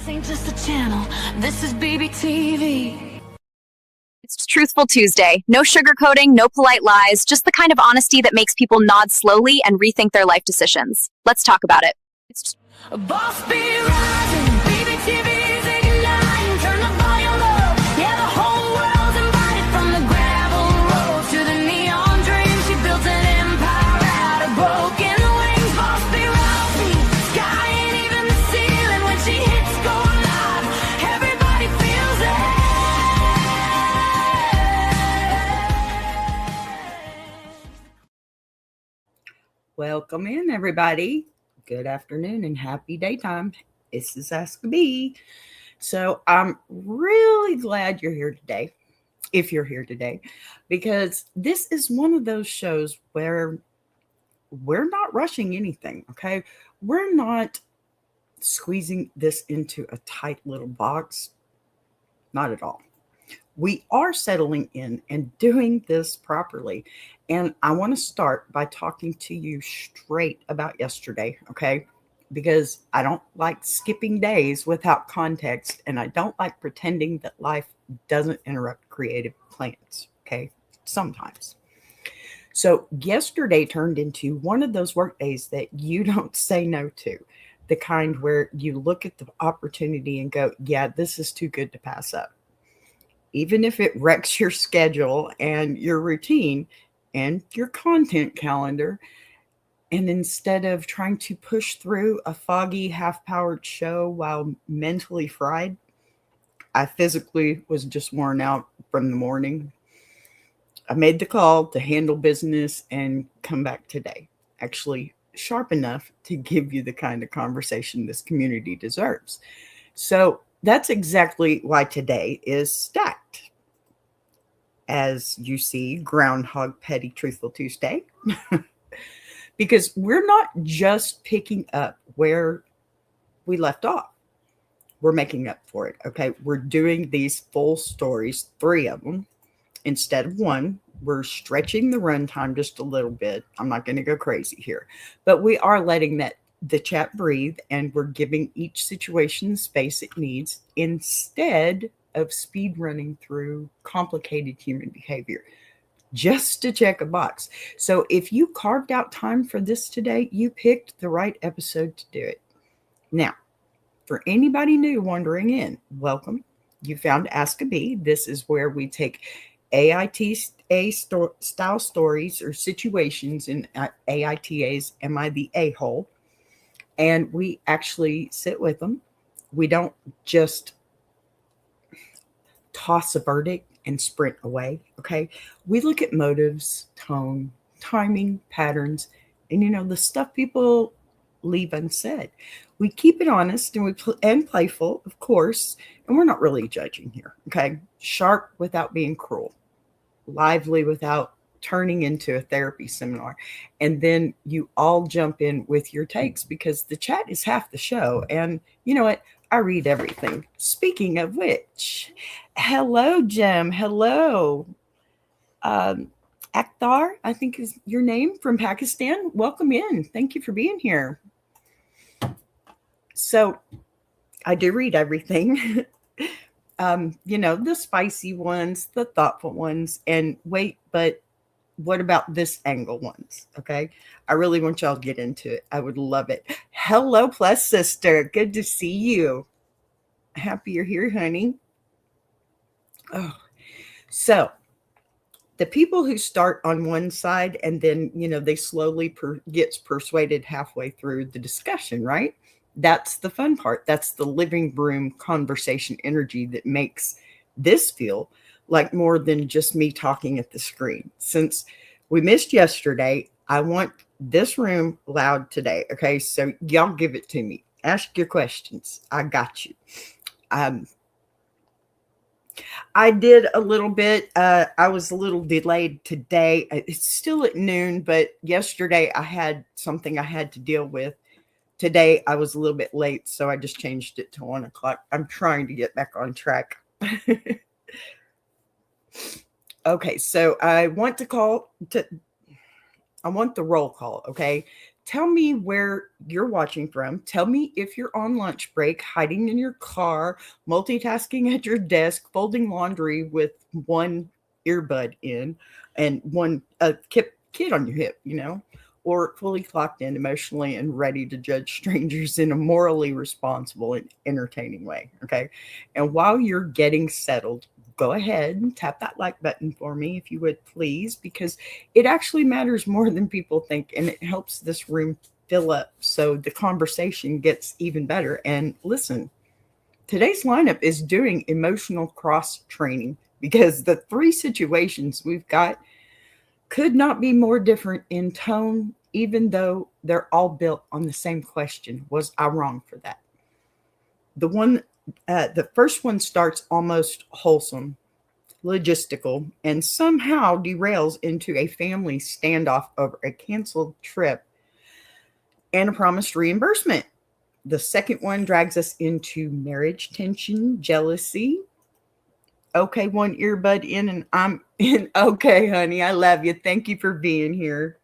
This ain't just a channel, this is BBTV. It's Truthful Tuesday. No sugarcoating, no polite lies, just the kind of honesty that makes people nod slowly and rethink their life decisions. Let's talk about it. A boss be rising, BBTV's igniting, turn the volume up, yeah, the whole world's invited. From the gravel road to the neon dream, she built an empire out of broken wings. Boss be rising, sky ain't even the ceiling. When she hits go live, everybody feels it. Welcome in, everybody. Good afternoon and happy daytime. This is Ask B. So I'm really glad you're here today, if you're here today, because this is one of those shows where we're not rushing anything, okay? We're not squeezing this into a tight little box. Not at all. We are settling in and doing this properly. And I want to start by talking to you straight about yesterday, okay? Because I don't like skipping days without context, and I don't like pretending that life doesn't interrupt creative plans, okay? Sometimes. So yesterday turned into one of those work days that you don't say no to. The kind where you look at the opportunity and go, yeah, this is too good to pass up. Even if it wrecks your schedule and your routine and your content calendar. And instead of trying to push through a foggy, half-powered show while mentally fried, I physically was just worn out from the morning. I made the call to handle business and come back today. Actually, sharp enough to give you the kind of conversation this community deserves. So that's exactly why today is stacked. As you see, Groundhog Petty Truthful Tuesday. Because we're not just picking up where we left off. We're making up for it, okay? We're doing these full stories, 3 of them, instead of 1. We're stretching the runtime just a little bit. I'm not going to go crazy here. But we are letting the chat breathe, and we're giving each situation the space it needs instead of speed running through complicated human behavior just to check a box. So if you carved out time for this today, you picked the right episode to do it. Now, for anybody new wandering in, welcome. You found Ask a B. This is where we take AITA-style stories or situations in AITA's Am I the A-hole? And we actually sit with them. We don't just toss a verdict and sprint away, okay? We look at motives, tone, timing, patterns, and the stuff people leave unsaid. We keep it honest and playful, of course, and we're not really judging here, okay? Sharp without being cruel, lively without turning into a therapy seminar. And then you all jump in with your takes because the chat is half the show. And you know what? I read everything. Speaking of which, hello, Jem. Hello. Akhtar, I think is your name, from Pakistan. Welcome in. Thank you for being here. So I do read everything. The spicy ones, the thoughtful ones, and wait, but what about this angle ones? Okay. I really want y'all to get into it. I would love it. Hello, Plus Sister. Good to see you. Happy you're here, honey. Oh, so the people who start on one side and then, they slowly gets persuaded halfway through the discussion, right? That's the fun part. That's the living room conversation energy that makes this feel like more than just me talking at the screen. Since we missed yesterday, I want this room loud today. Okay, so y'all give it to me. Ask your questions. I got you. I did a little bit. I was a little delayed today. It's still at noon, but yesterday I had something I had to deal with. Today I was a little bit late, so I just changed it to 1 o'clock. I'm trying to get back on track. Okay, so I want the roll call, okay? Tell me where you're watching from. Tell me if you're on lunch break, hiding in your car, multitasking at your desk, folding laundry with one earbud in and one kid on your hip, or fully clocked in emotionally and ready to judge strangers in a morally responsible and entertaining way. Okay. And while you're getting settled, go ahead and tap that like button for me, if you would please, because it actually matters more than people think, and it helps this room fill up so the conversation gets even better. And listen, today's lineup is doing emotional cross training because the three situations we've got could not be more different in tone, even though they're all built on the same question: was I wrong for that? The first one starts almost wholesome, logistical, and somehow derails into a family standoff over a canceled trip and a promised reimbursement. The second one drags us into marriage tension, jealousy. Okay, one earbud in and I'm in. Okay, honey, I love you. Thank you for being here.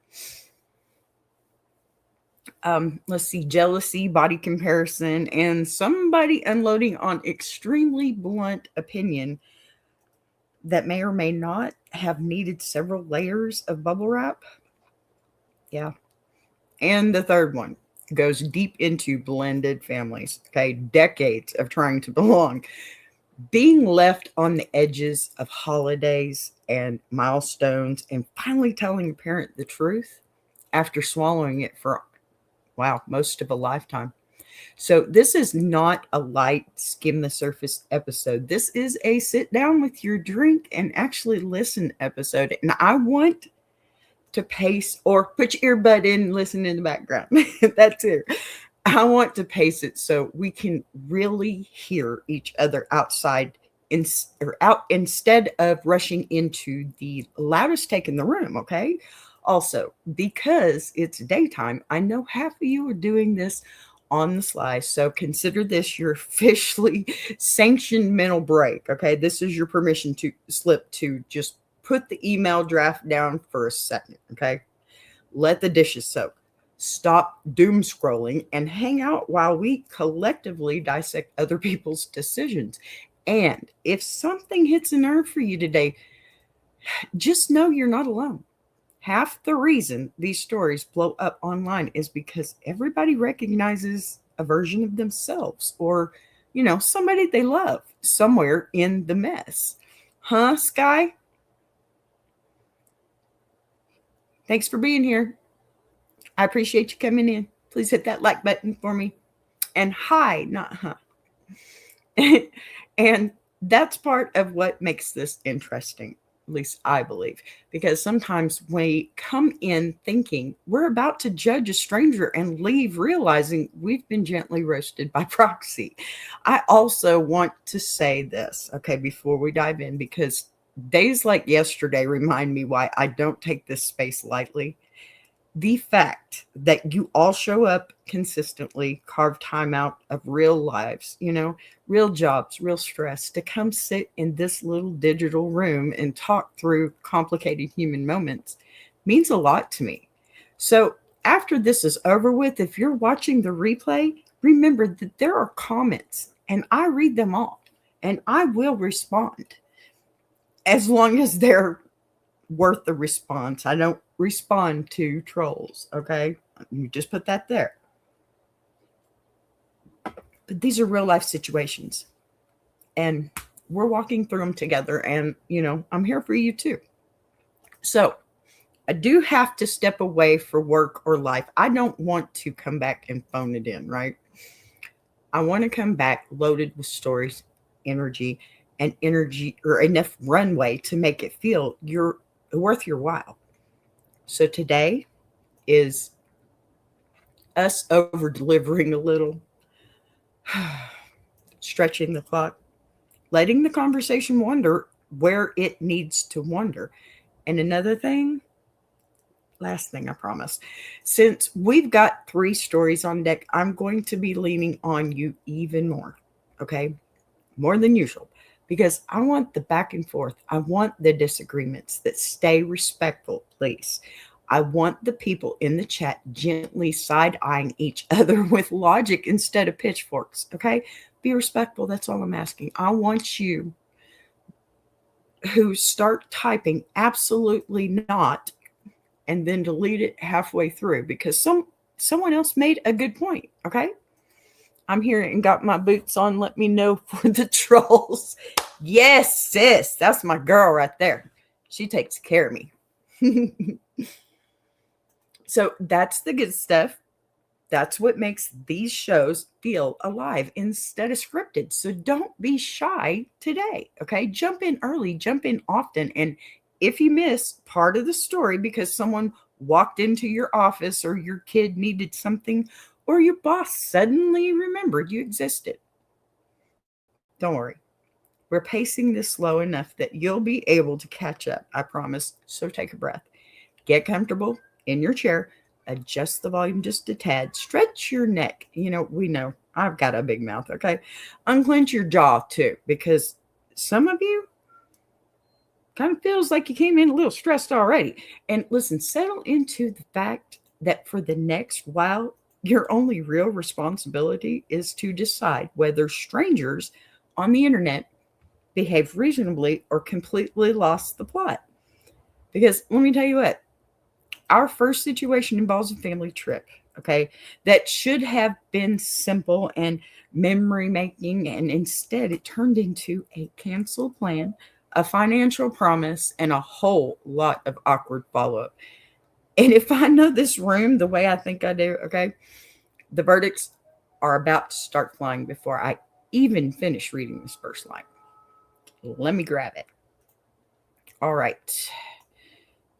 Let's see, jealousy, body comparison, and somebody unloading on extremely blunt opinion that may or may not have needed several layers of bubble wrap. Yeah. And the third one goes deep into blended families. Okay. Decades of trying to belong, being left on the edges of holidays and milestones, and finally telling a parent the truth after swallowing it for, wow, most of a lifetime. So this is not a light skim the surface episode. This is a sit down with your drink and actually listen episode. And I want to pace, or put your earbud in and listen in the background. That's it. I want to pace it so we can really hear each other outside instead of rushing into the loudest take in the room. Okay. Also, because it's daytime, I know half of you are doing this on the sly. So consider this your officially sanctioned mental break. Okay. This is your permission to slip to just put the email draft down for a second. Okay. Let the dishes soak. Stop doom scrolling and hang out while we collectively dissect other people's decisions. And if something hits a nerve for you today, just know you're not alone. Half the reason these stories blow up online is because everybody recognizes a version of themselves or, somebody they love somewhere in the mess. Huh, Sky? Thanks for being here. I appreciate you coming in. Please hit that like button for me. And hi, not huh. And that's part of what makes this interesting. At least I believe, because sometimes we come in thinking we're about to judge a stranger and leave realizing we've been gently roasted by proxy. I also want to say this, okay, before we dive in, because days like yesterday remind me why I don't take this space lightly. The fact that you all show up consistently, carve time out of real lives, real jobs, real stress, to come sit in this little digital room and talk through complicated human moments means a lot to me. So after this is over with, if you're watching the replay, remember that there are comments and I read them all and I will respond as long as they're worth the response. I don't respond to trolls, okay? You just put that there. But these are real life situations. And we're walking through them together. And, I'm here for you too. So I do have to step away for work or life. I don't want to come back and phone it in, right? I want to come back loaded with stories, energy, or enough runway to make it feel worth your while. So today is us over delivering a little, stretching the clock, letting the conversation wander where it needs to wander. And another thing, last thing I promise, since we've got 3 stories on deck, I'm going to be leaning on you even more, okay? More than usual. Because I want the back and forth. I want the disagreements that stay respectful, please. I want the people in the chat gently side-eyeing each other with logic instead of pitchforks, okay? Be respectful. That's all I'm asking. I want you who start typing absolutely not and then delete it halfway through because someone else made a good point, okay? I'm here and got my boots on. Let me know for the trolls. Yes, sis. That's my girl right there. She takes care of me. So that's the good stuff. That's what makes these shows feel alive instead of scripted. So don't be shy today, okay? Jump in early, jump in often. And if you miss part of the story because someone walked into your office or your kid needed something or your boss suddenly remembered you existed, don't worry. We're pacing this slow enough that you'll be able to catch up, I promise. So take a breath. Get comfortable in your chair. Adjust the volume just a tad. Stretch your neck. We know I've got a big mouth, okay? Unclench your jaw too, because some of you kind of feels like you came in a little stressed already. And listen, settle into the fact that for the next while, your only real responsibility is to decide whether strangers on the internet behave reasonably or completely lost the plot. Because let me tell you what, our first situation involves a family trip, okay, that should have been simple and memory making. And instead, it turned into a canceled plan, a financial promise, and a whole lot of awkward follow up. And if I know this room the way I think I do, okay, the verdicts are about to start flying before I even finish reading this first line. Let me grab it. All right.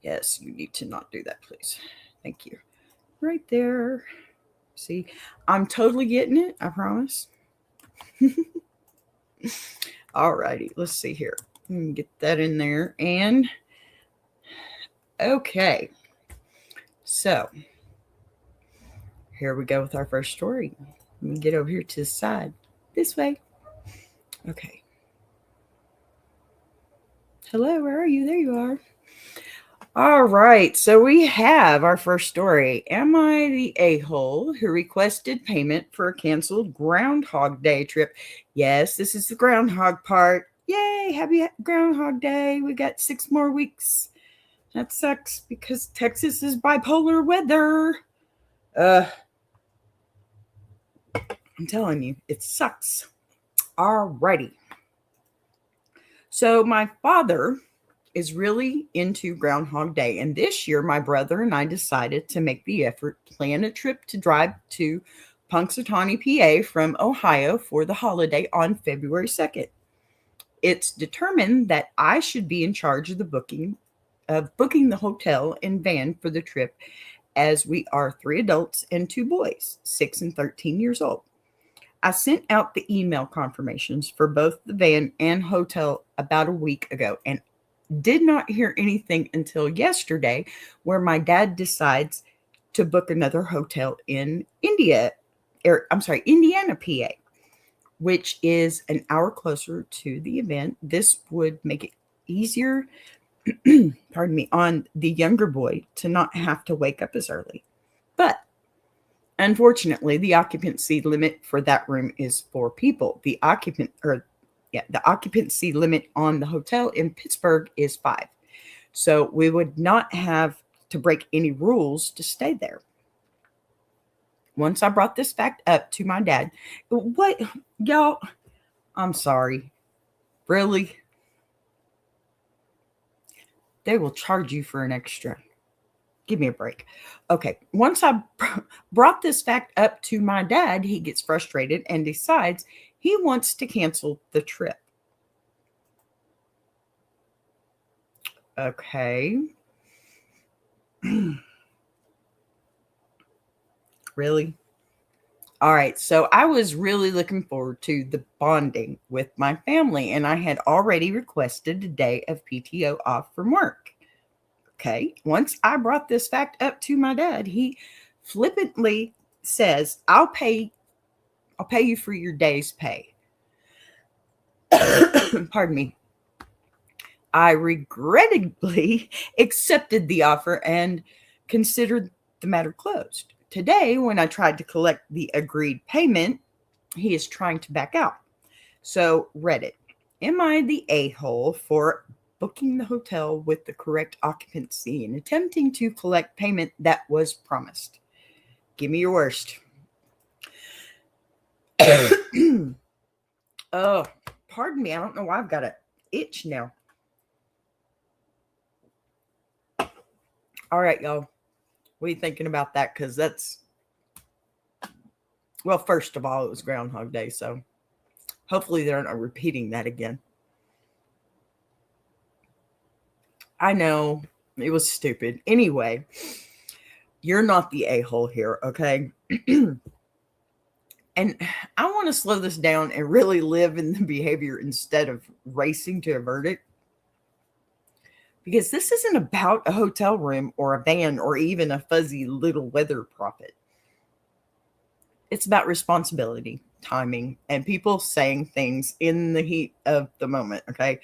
Yes, you need to not do that, please. Thank you. Right there. See, I'm totally getting it. I promise. All righty. Let's see here. Get that in there. And okay. So here we go with our first story. Let me get over here to the side. This way. Okay. Hello, where are you? There you are. All right, so we have our first story. Am I the a-hole who requested payment for a canceled Groundhog Day trip? Yes, this is the Groundhog part. Yay, happy Groundhog Day. We got 6 more weeks. That sucks because Texas is bipolar weather. I'm telling you, it sucks. All righty. So my father is really into Groundhog Day. And this year, my brother and I decided to make the effort, plan a trip to drive to Punxsutawney, PA from Ohio for the holiday on February 2nd. It's determined that I should be in charge of booking the hotel and van for the trip, as we are 3 adults and 2 boys, 6 and 13 years old. I sent out the email confirmations for both the van and hotel about a week ago, and did not hear anything until yesterday, where my dad decides to book another hotel in Indiana, PA, which is an hour closer to the event. This would make it easier, pardon me, on the younger boy to not have to wake up as early. But unfortunately, the occupancy limit for that room is 4 people. The occupancy limit on the hotel in Pittsburgh is 5. So we would not have to break any rules to stay there. Once I brought this fact up to my dad, what, y'all, I'm sorry. Really? They will charge you for an extra. Give me a break. Okay. Once I brought this fact up to my dad, he gets frustrated and decides he wants to cancel the trip. Okay. Really? All right. So I was really looking forward to the bonding with my family, and I had already requested a day of PTO off from work. Okay. Once I brought this fact up to my dad, he flippantly says, I'll pay you for your day's pay. Pardon me. I regrettably accepted the offer and considered the matter closed. Today, when I tried to collect the agreed payment, he is trying to back out. So, Reddit, am I the a-hole for booking the hotel with the correct occupancy and attempting to collect payment that was promised? Give me your worst. Oh, pardon me. I don't know why I've got an itch now. All right, y'all. What are you thinking about that? Because that's, well, first of all, it was Groundhog Day, so hopefully they're not repeating that again. I know, it was stupid. Anyway, you're not the a-hole here, okay? And I want to slow this down and really live in the behavior instead of racing to a verdict. Because this isn't about a hotel room or a van or even a fuzzy little weather prophet. It's about responsibility, timing, and people saying things in the heat of the moment, okay?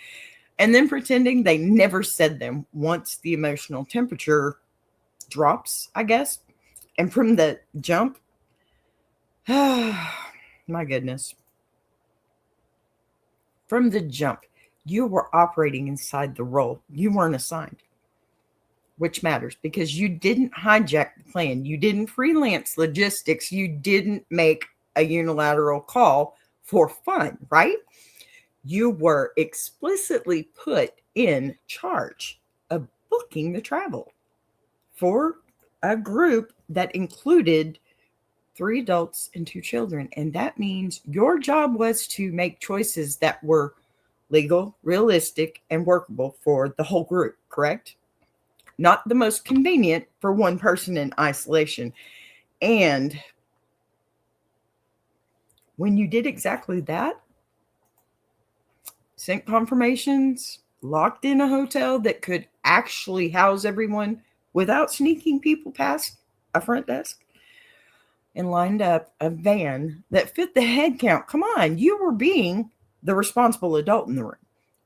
And then pretending they never said them once the emotional temperature drops, I guess. And from the jump, my goodness. From the jump, you were operating inside the role you weren't assigned, which matters because you didn't hijack the plan. You didn't freelance logistics. You didn't make a unilateral call for fun, right? You were explicitly put in charge of booking the travel for a group that included 3 adults and 2 children. And that means your job was to make choices that were legal, realistic, and workable for the whole group, correct? Not the most convenient for one person in isolation. And when you did exactly that, sent confirmations, locked in a hotel that could actually house everyone without sneaking people past a front desk, and lined up a van that fit the head count. Come on, you were being the responsible adult in the room,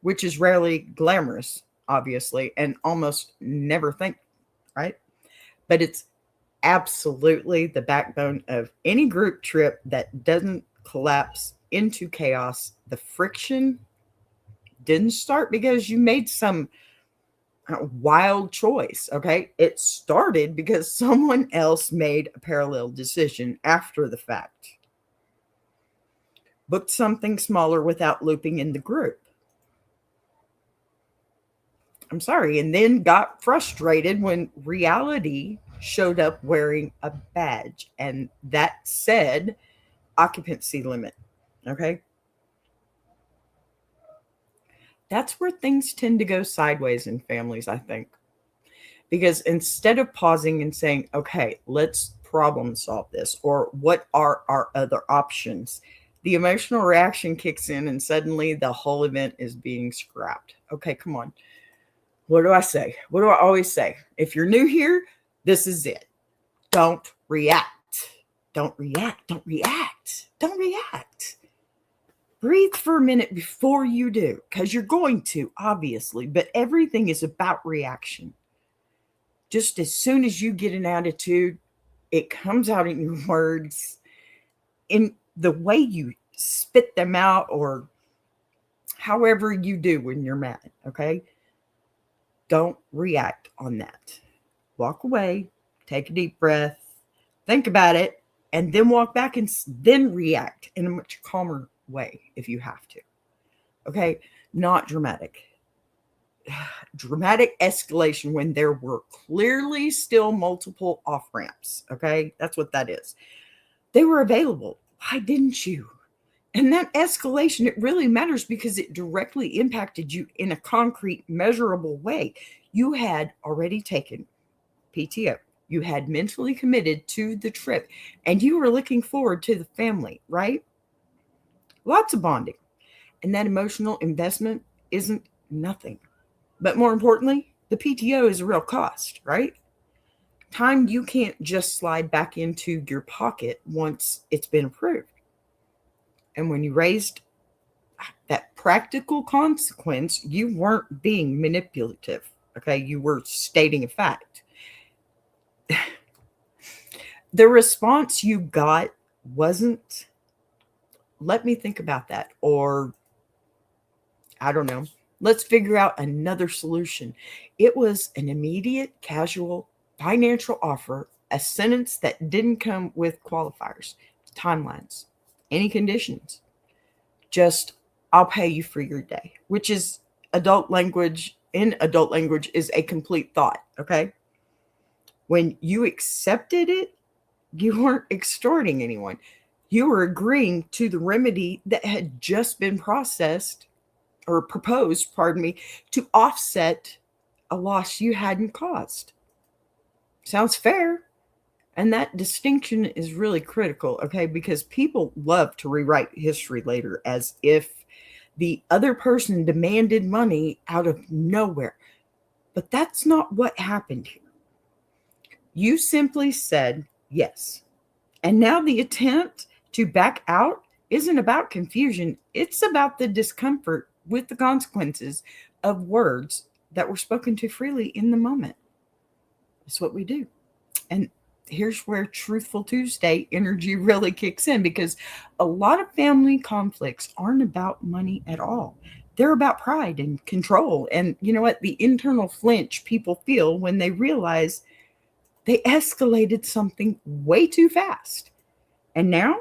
which is rarely glamorous, obviously, and almost never think, right? But it's absolutely the backbone of any group trip that doesn't collapse into chaos. The friction didn't start because you made some wild choice, okay? It started because someone else made a parallel decision after the fact. Booked something smaller without looping in the group. I'm sorry, and then got frustrated when reality showed up wearing a badge, and that said occupancy limit, okay? That's where things tend to go sideways in families, I think. Because instead of pausing and saying, okay, let's problem solve this, or what are our other options, the emotional reaction kicks in and suddenly the whole event is being scrapped. Okay, come on. What do I say? What do I always say? If you're new here, this is it. Don't react. Don't react. Don't react. Don't react. Breathe for a minute before you do, because you're going to, obviously, but everything is about reaction. Just as soon as you get an attitude, it comes out in your words, in the way you spit them out, or however you do when you're mad, okay? Don't react on that. Walk away, take a deep breath, think about it, and then walk back and then react in a much calmer way if you have to. Okay? Not dramatic. Dramatic escalation when there were clearly still multiple off-ramps. Okay? That's what that is. They were available. Why didn't you? And that escalation, it really matters because it directly impacted you in a concrete, measurable way. You had already taken PTO. You had mentally committed to the trip, and you were looking forward to the family, right? Lots of bonding. And that emotional investment isn't nothing. But more importantly, the PTO is a real cost, right? Time you can't just slide back into your pocket once it's been approved. And when you raised that practical consequence, you weren't being manipulative, okay? You were stating a fact. the response you got wasn't, let me think about that, or I don't know, let's figure out another solution. It was an immediate, casual, financial offer, a sentence that didn't come with qualifiers, timelines, any conditions. Just, I'll pay you for your day, which is adult language. In adult language is a complete thought, okay? When you accepted it, you weren't extorting anyone. You were agreeing to the remedy that had just been processed or proposed, pardon me, to offset a loss you hadn't caused. Sounds fair. And that distinction is really critical, okay? Because people love to rewrite history later as if the other person demanded money out of nowhere. But that's not what happened here. You simply said yes. And now the attempt to back out isn't about confusion. It's about the discomfort with the consequences of words that were spoken to freely in the moment. That's what we do. And here's where Truthful Tuesday energy really kicks in, because a lot of family conflicts aren't about money at all. They're about pride and control. And you know what? The internal flinch people feel when they realize they escalated something way too fast. And now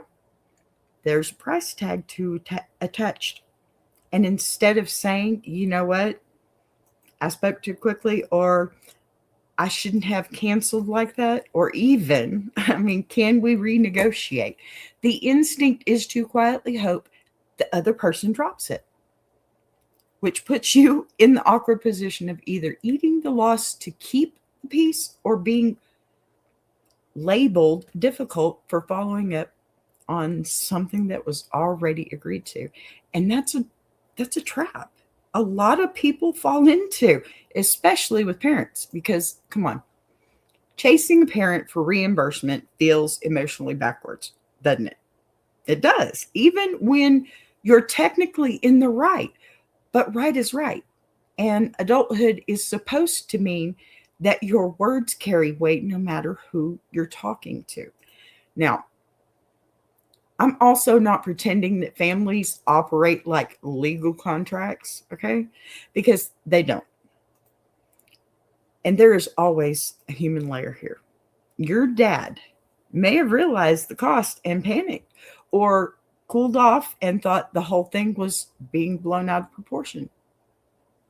there's a price tag to attached. And instead of saying, you know what, I spoke too quickly, or I shouldn't have canceled like that, or even, can we renegotiate? The instinct is to quietly hope the other person drops it, which puts you in the awkward position of either eating the loss to keep the peace or being labeled difficult for following up on something that was already agreed to. And that's a trap a lot of people fall into, especially with parents, because come on, chasing a parent for reimbursement feels emotionally backwards, doesn't it? It does, even when you're technically in the right, but right is right. And adulthood is supposed to mean that your words carry weight no matter who you're talking to. Now, I'm also not pretending that families operate like legal contracts, okay? Because they don't. And there is always a human layer here. Your dad may have realized the cost and panicked, or cooled off and thought the whole thing was being blown out of proportion,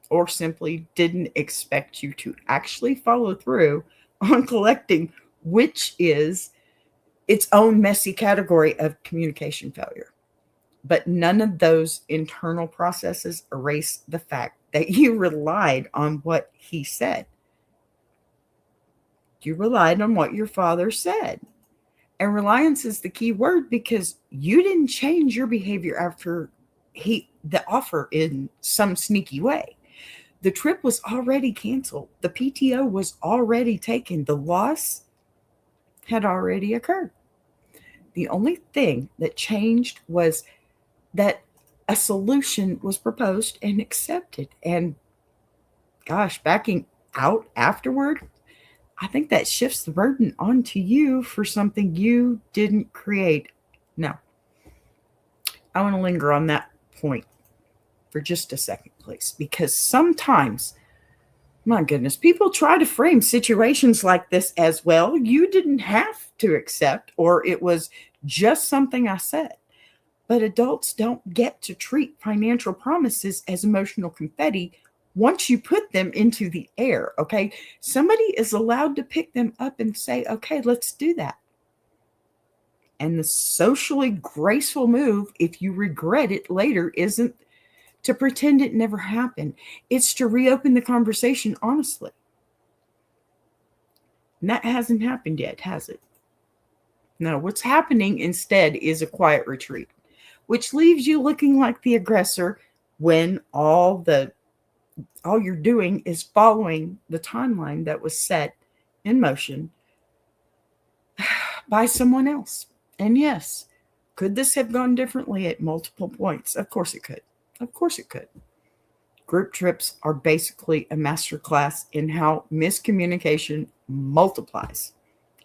or simply didn't expect you to actually follow through on collecting, which is its own messy category of communication failure. But none of those internal processes erase the fact that you relied on what he said. You relied on what your father said. And reliance is the key word, because you didn't change your behavior after the offer in some sneaky way. The trip was already canceled. The PTO was already taken. The loss had already occurred. The only thing that changed was that a solution was proposed and accepted. And gosh, backing out afterward, I think that shifts the burden onto you for something you didn't create. Now, I want to linger on that point for just a second, please, because sometimes, my goodness, people try to frame situations like this as, well, you didn't have to accept, or it was just something I said. But adults don't get to treat financial promises as emotional confetti once you put them into the air, okay? Somebody is allowed to pick them up and say, okay, let's do that. And the socially graceful move, if you regret it later, isn't to pretend it never happened. It's to reopen the conversation honestly. And that hasn't happened yet, has it? No, what's happening instead is a quiet retreat, which leaves you looking like the aggressor when all you're doing is following the timeline that was set in motion by someone else. And yes, could this have gone differently at multiple points? Of course it could. Of course it could. Group trips are basically a masterclass in how miscommunication multiplies.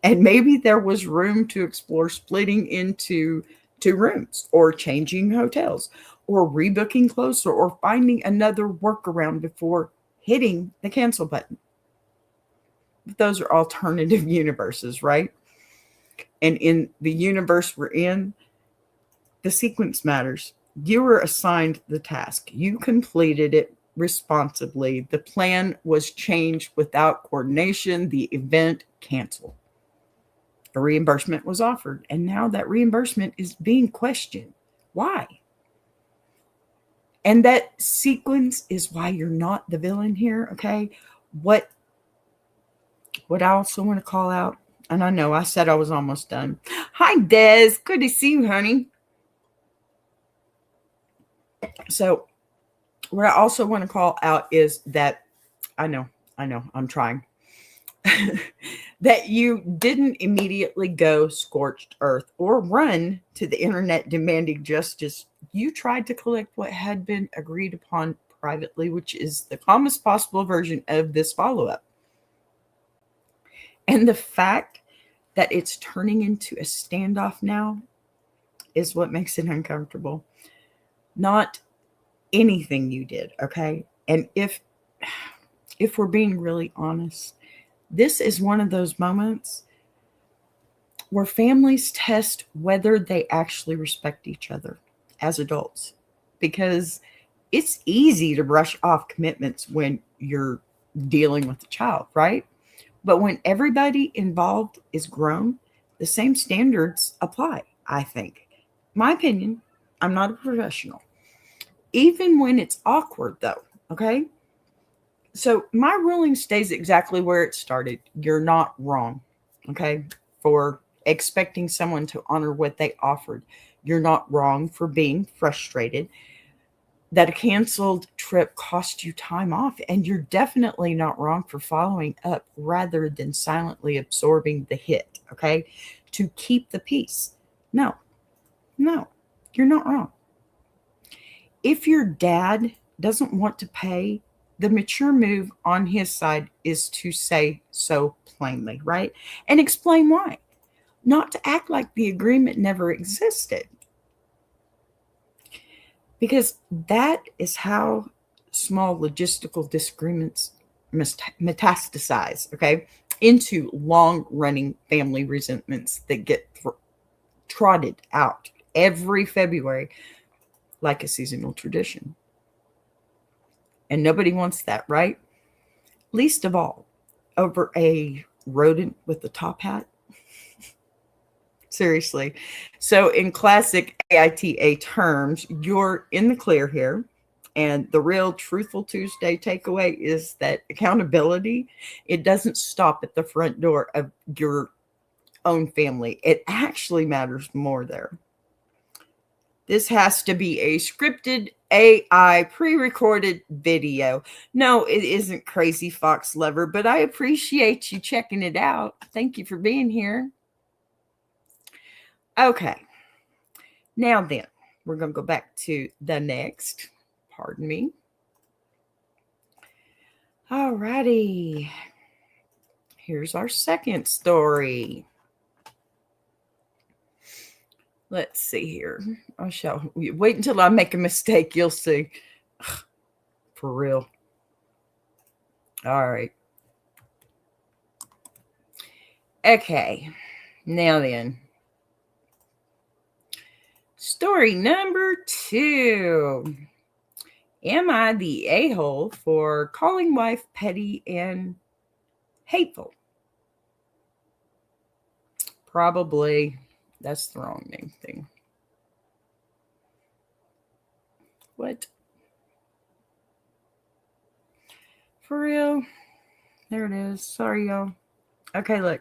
And maybe there was room to explore splitting into 2 rooms, or changing hotels, or rebooking closer, or finding another workaround before hitting the cancel button. But those are alternative universes, right? And in the universe we're in, the sequence matters. You were assigned the task. You completed it responsibly. The plan was changed without coordination. The event canceled. A reimbursement was offered, and now that reimbursement is being questioned. Why? And that sequence is why you're not the villain here, okay? What I also want to call out, and I know I said I was almost done. Hi, Des. Good to see you, honey. So what I also want to call out is that I know, I'm trying. That you didn't immediately go scorched earth or run to the internet demanding justice. You tried to collect what had been agreed upon privately, which is the calmest possible version of this follow-up. And the fact that it's turning into a standoff now is what makes it uncomfortable. Not anything you did, okay? And if we're being really honest, this is one of those moments where families test whether they actually respect each other as adults, because it's easy to brush off commitments when you're dealing with a child, right? But when everybody involved is grown, the same standards apply, I think. My opinion, I'm not a professional. Even when it's awkward, though, okay? So my ruling stays exactly where it started. You're not wrong, okay, for expecting someone to honor what they offered. You're not wrong for being frustrated that a canceled trip cost you time off. And you're definitely not wrong for following up rather than silently absorbing the hit, okay, to keep the peace. No, you're not wrong. If your dad doesn't want to pay, the mature move on his side is to say so plainly, right? And explain why. Not to act like the agreement never existed. Because that is how small logistical disagreements metastasize, okay, into long-running family resentments that get trotted out every February like a seasonal tradition. And nobody wants that, right? Least of all over a rodent with a top hat. Seriously. So in classic AITA terms, you're in the clear here. And the real Truthful Tuesday takeaway is that accountability, it doesn't stop at the front door of your own family. It actually matters more there. This has to be a scripted AI pre-recorded video. No, it isn't Crazy Fox Lover, but I appreciate you checking it out. Thank you for being here. Okay. Now then, we're going to go back to the next. Pardon me. All righty. Here's our second story. Let's see here. I shall wait until I make a mistake. You'll see. Ugh, for real. All right. Okay. Now then. Story number 2. Am I the a-hole for calling wife petty and hateful? Probably. That's the wrong name thing. What? For real? There it is. Sorry, y'all. Okay, look.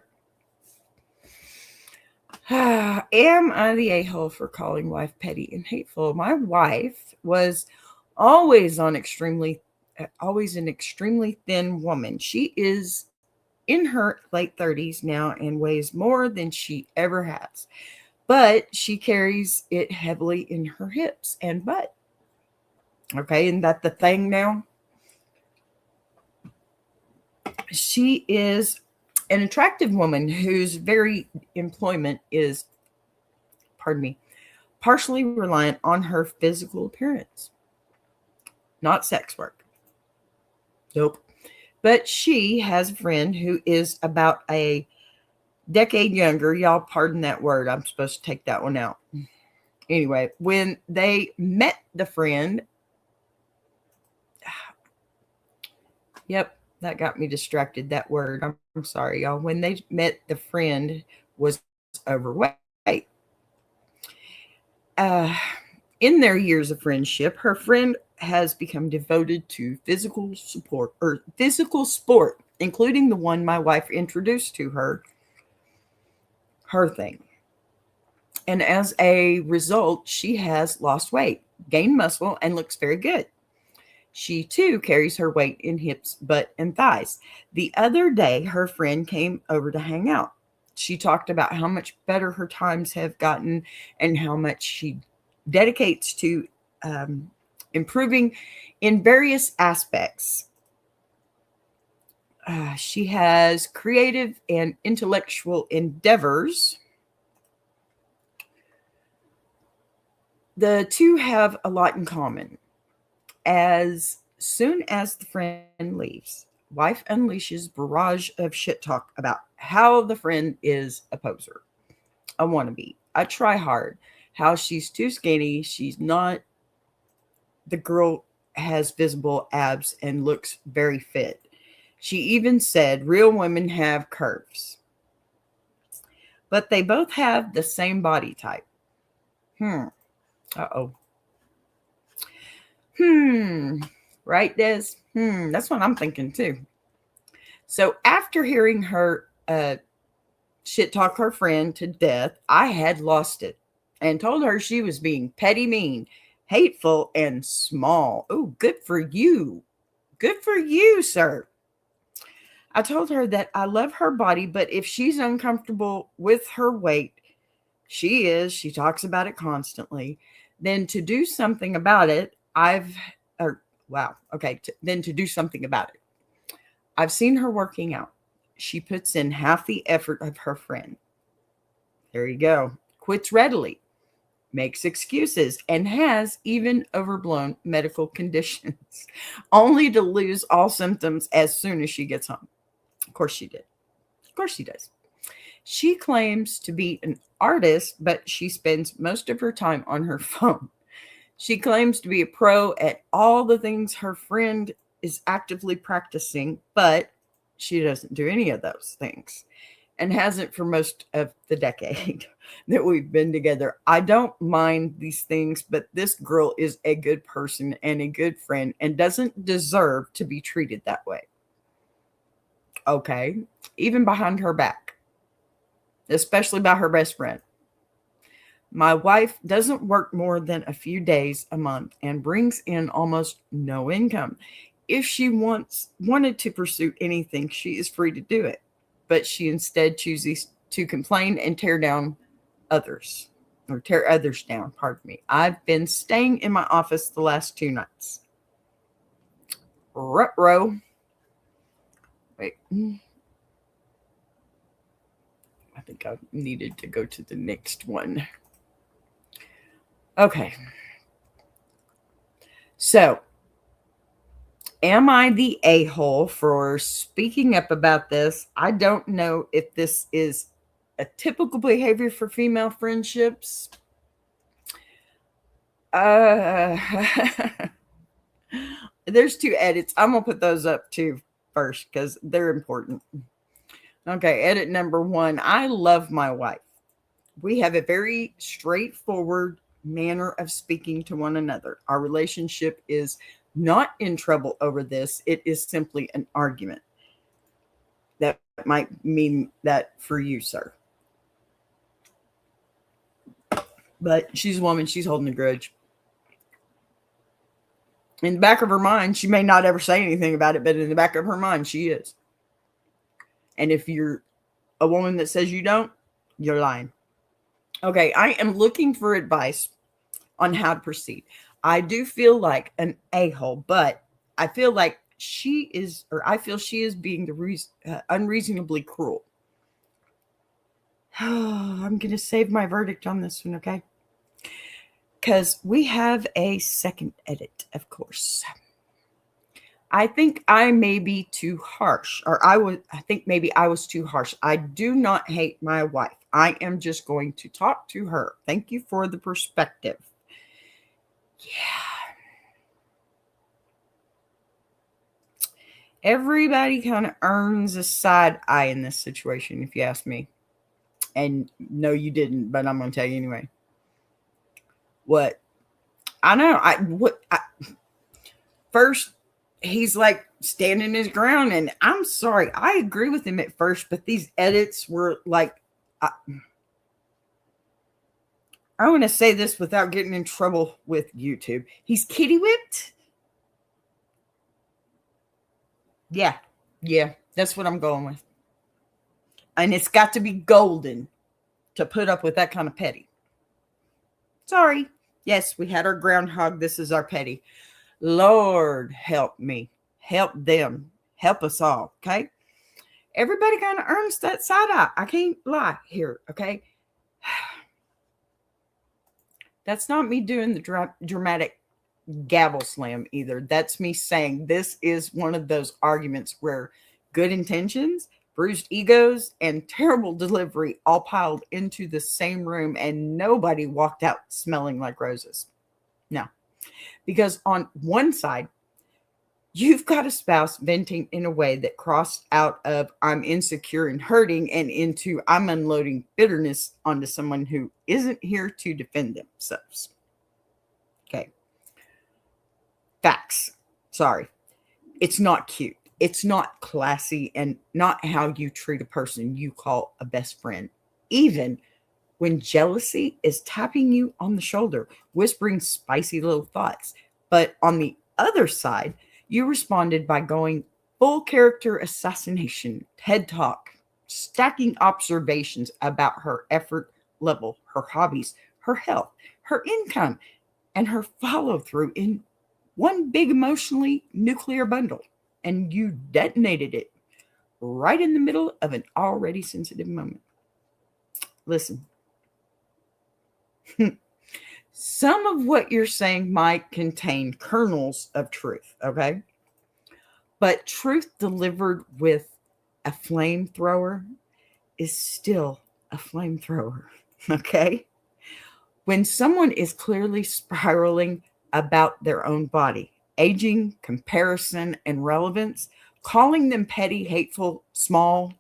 Am I the a-hole for calling wife petty and hateful? My wife was always an extremely thin woman. She is in her late 30s now and weighs more than she ever has. But she carries it heavily in her hips and butt. Okay, isn't that the thing now? She is An attractive woman whose very employment is, partially reliant on her physical appearance, not sex work. Nope. But she has a friend who is about a decade younger. Y'all pardon that word. I'm supposed to take that one out. Anyway, when they met the friend, yep, that got me distracted, that word. I'm sorry, y'all. When they met, the friend was overweight. In their years of friendship, her friend has become devoted to physical sport, including the one my wife introduced to her thing. And as a result, she has lost weight, gained muscle, and looks very good. She too carries her weight in hips, butt, and thighs. The other day, her friend came over to hang out. She talked about how much better her times have gotten and how much she dedicates to improving in various aspects. She has creative and intellectual endeavors. The two have a lot in common. As soon as the friend leaves, wife unleashes barrage of shit talk about how the friend is a poser, a wannabe, a try hard, how she's too skinny, she's not. The girl has visible abs and looks very fit. She even said real women have curves, but they both have the same body type. Uh-oh. Right, Des? That's what I'm thinking too. So after hearing her shit talk her friend to death, I had lost it and told her she was being petty, mean, hateful, and small. Oh, good for you. Good for you, sir. I told her that I love her body, but if she's uncomfortable with her weight, she talks about it constantly, then to do something about it, then to do something about it. I've seen her working out. She puts in half the effort of her friend. There you go. Quits readily, makes excuses, and has even overblown medical conditions, only to lose all symptoms as soon as she gets home. Of course she did. Of course she does. She claims to be an artist, but she spends most of her time on her phone. She claims to be a pro at all the things her friend is actively practicing, but she doesn't do any of those things and hasn't for most of the decade that we've been together. I don't mind these things, but this girl is a good person and a good friend and doesn't deserve to be treated that way. Okay, even behind her back, especially by her best friend. My wife doesn't work more than a few days a month and brings in almost no income. If she wanted to pursue anything, she is free to do it. But she instead chooses to complain and tear others down. Pardon me. I've been staying in my office the last 2 nights. Ruh-roh. Wait. I think I needed to go to the next one. Okay. So, am I the a-hole for speaking up about this? I don't know if this is a typical behavior for female friendships. There's 2 edits. I'm going to put those up too first because they're important. Okay, edit number 1. I love my wife. We have a very straightforward manner of speaking to one another. Our relationship is not in trouble over this. It is simply an argument. That might mean that for you, sir. But she's a woman. She's holding a grudge. In the back of her mind, she may not ever say anything about it, but in the back of her mind, she is. And if you're a woman that says you don't, you're lying. Okay, I am looking for advice on how to proceed. I do feel like an a-hole, but I feel like she is, or I feel she is being unreasonably cruel. I'm going to save my verdict on this one, okay? Because we have a second edit, of course. I think I may be too harsh, or I think maybe I was too harsh. I do not hate my wife. I am just going to talk to her. Thank you for the perspective. Yeah. Everybody kind of earns a side eye in this situation, if you ask me. And no, you didn't, but I'm going to tell you anyway. What? I know. First, he's like standing his ground, and I'm sorry, I agree with him at first, but these edits were like, I want to say this without getting in trouble with YouTube. He's kitty whipped. Yeah, that's what I'm going with. And it's got to be golden to put up with that kind of petty. Sorry. Yes, we had our groundhog. This is our petty. Lord, help me. Help them. Help us all, okay? Everybody kind of earns that side eye. I can't lie here, okay? That's not me doing the dramatic gavel slam either. That's me saying this is one of those arguments where good intentions, bruised egos, and terrible delivery all piled into the same room, and nobody walked out smelling like roses. No. Because on one side, you've got a spouse venting in a way that crossed out of I'm insecure and hurting and into I'm unloading bitterness onto someone who isn't here to defend themselves. Okay. Facts. Sorry. It's not cute. It's not classy and not how you treat a person you call a best friend. Even when jealousy is tapping you on the shoulder, whispering spicy little thoughts. But on the other side, you responded by going full character assassination, TED Talk, stacking observations about her effort level, her hobbies, her health, her income, and her follow through in one big emotionally nuclear bundle. And you detonated it right in the middle of an already sensitive moment. Listen. Some of what you're saying might contain kernels of truth, okay? But truth delivered with a flamethrower is still a flamethrower, okay? When someone is clearly spiraling about their own body, aging, comparison, and relevance, calling them petty, hateful, small,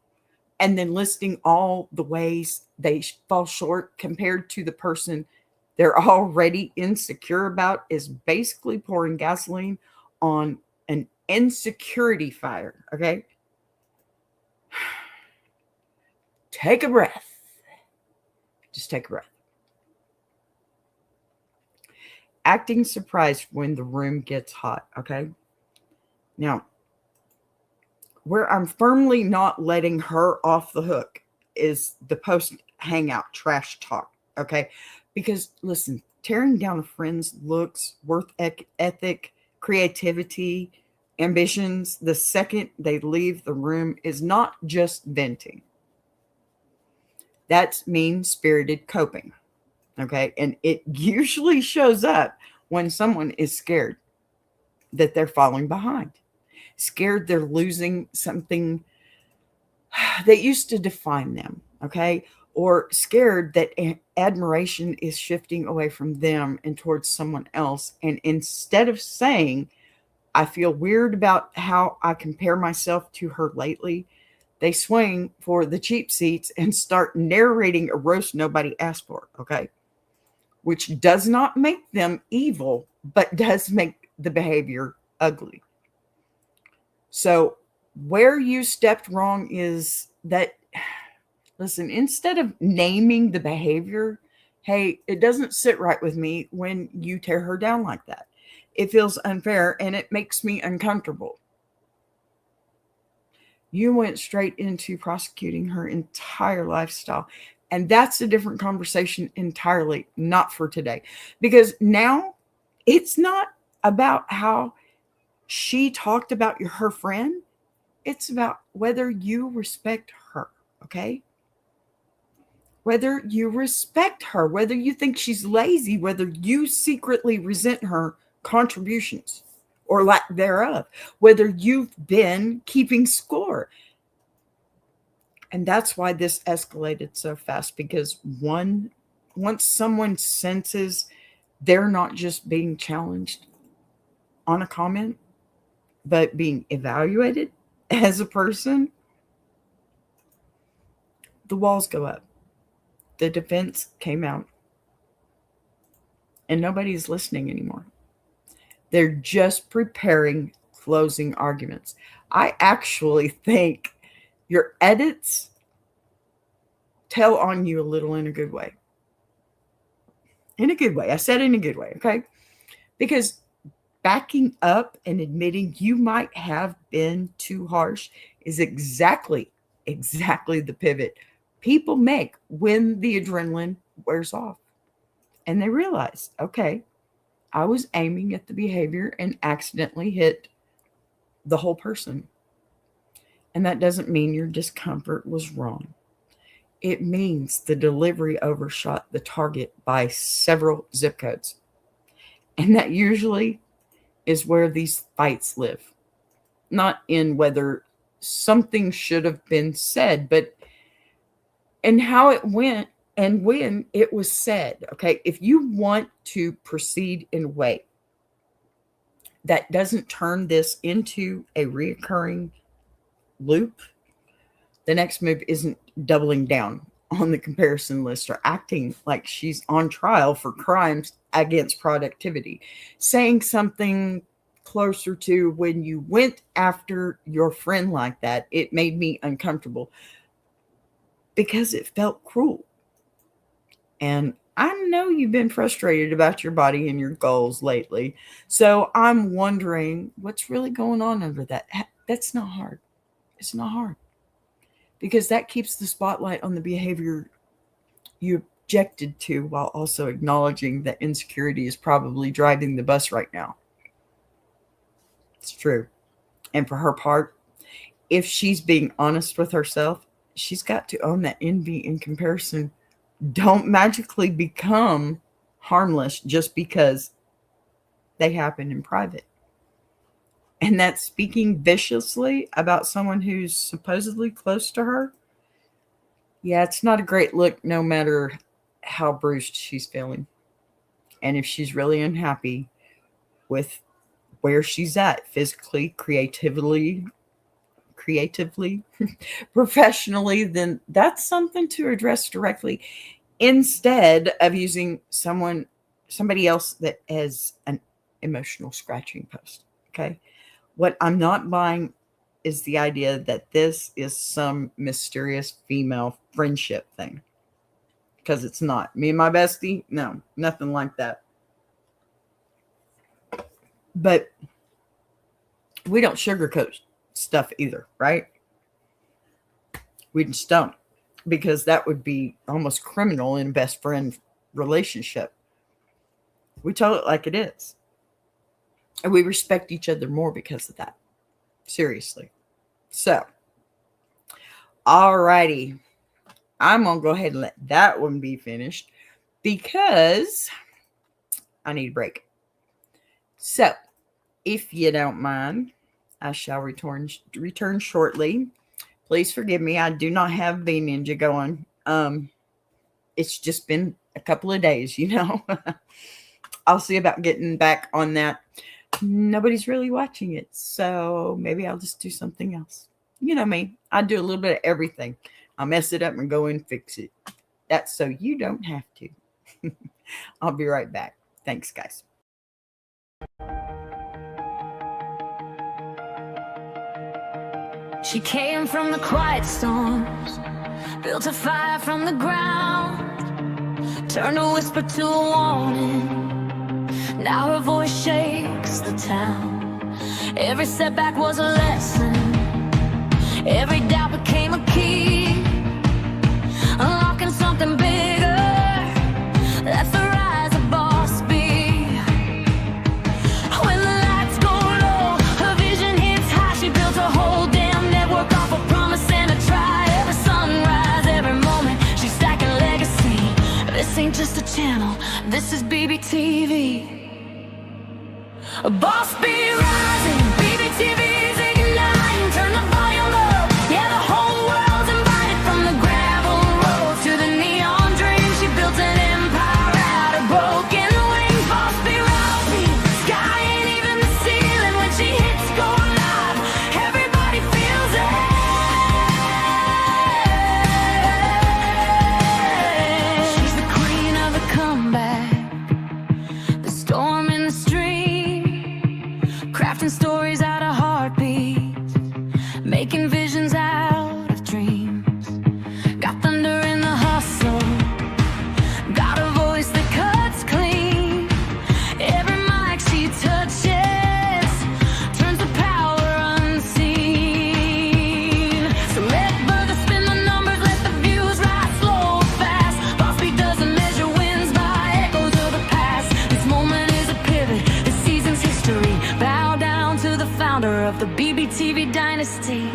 and then listing all the ways they fall short compared to the person they're already insecure about is basically pouring gasoline on an insecurity fire, okay? Take a breath. Just take a breath. Acting surprised when the room gets hot, okay? Now, where I'm firmly not letting her off the hook is the post-hangout trash talk, okay? Because, listen, tearing down a friend's looks, work ethic, creativity, ambitions, the second they leave the room is not just venting. That's mean-spirited coping, okay? And it usually shows up when someone is scared that they're falling behind, scared they're losing something that used to define them, okay? Or scared that admiration is shifting away from them and towards someone else. And instead of saying, I feel weird about how I compare myself to her lately, they swing for the cheap seats and start narrating a roast nobody asked for, okay? Which does not make them evil, but does make the behavior ugly. So where you stepped wrong is that, listen, instead of naming the behavior, hey, it doesn't sit right with me when you tear her down like that. It feels unfair and it makes me uncomfortable. You went straight into prosecuting her entire lifestyle. And that's a different conversation entirely, not for today. Because now it's not about how she talked about her friend. It's about whether you respect her, okay? Whether you respect her, whether you think she's lazy, whether you secretly resent her contributions or lack thereof, whether you've been keeping score. And that's why this escalated so fast, because once someone senses they're not just being challenged on a comment, but being evaluated as a person, the walls go up. The defense came out. And nobody's listening anymore. They're just preparing closing arguments. I actually think your edits tell on you a little in a good way. In a good way. I said in a good way, okay? Because backing up and admitting you might have been too harsh is exactly the pivot people make when the adrenaline wears off. And they realize, okay, I was aiming at the behavior and accidentally hit the whole person. And that doesn't mean your discomfort was wrong. It means the delivery overshot the target by several zip codes. And that usually is where these fights live. Not in whether something should have been said, but in how it went and when it was said. Okay, if you want to proceed in a way that doesn't turn this into a reoccurring loop, the next move isn't doubling down on the comparison list or acting like she's on trial for crimes against productivity. Saying something closer to, when you went after your friend like that, it made me uncomfortable because it felt cruel. And I know you've been frustrated about your body and your goals lately. So I'm wondering what's really going on under that. That's not hard. It's not hard. Because that keeps the spotlight on the behavior you objected to, while also acknowledging that insecurity is probably driving the bus right now. It's true. And for her part, if she's being honest with herself, she's got to own that envy and comparison don't magically become harmless just because they happen in private. And that speaking viciously about someone who's supposedly close to her, yeah, it's not a great look no matter how bruised she's feeling. And if she's really unhappy with where she's at physically, creatively, professionally, then that's something to address directly instead of using somebody else that as an emotional scratching post. Okay. What I'm not buying is the idea that this is some mysterious female friendship thing. Because it's not. Me and my bestie, no, nothing like that. But we don't sugarcoat stuff either, right? We just don't. Because that would be almost criminal in a best friend relationship. We tell it like it is. And we respect each other more because of that. Seriously. So, alrighty. I'm going to go ahead and let that one be finished because I need a break. So, if you don't mind, I shall return shortly. Please forgive me. I do not have V Ninja going. It's just been a couple of days, you know. I'll see about getting back on that. Nobody's really watching it, so maybe I'll just do something else. You know me. I do a little bit of everything. I'll mess it up and go and fix it. That's so you don't have to. I'll be right back. Thanks, guys. She came from the quiet storms, built a fire from the ground, turned a whisper to a warning. Now her voice shakes the town. Every setback was a lesson. Every doubt became a key, unlocking something bigger. That's the rise of Boss B. When the lights go low, her A boss be rising, BBTV's igniting. Turn the volume up, yeah, the whole world's invited. From the gravel roads to the neon dreams, she built an empire out of broken wings. Boss be rising, sky ain't even the ceiling. When she hits go live, everybody feels it. She's the queen of the comeback, the storm in the stream, crafting stories out of heartbeats, making visions out of dreams. Got thunder in the hustle, got a voice that cuts clean. Every mic she touches turns the power unseen. So let further spin the numbers, let the views rise slow or fast. Boss beat doesn't measure wins by echoes of the past. This moment is a pivot, this season's history. Bow down to the founder of the BBTV dynasty.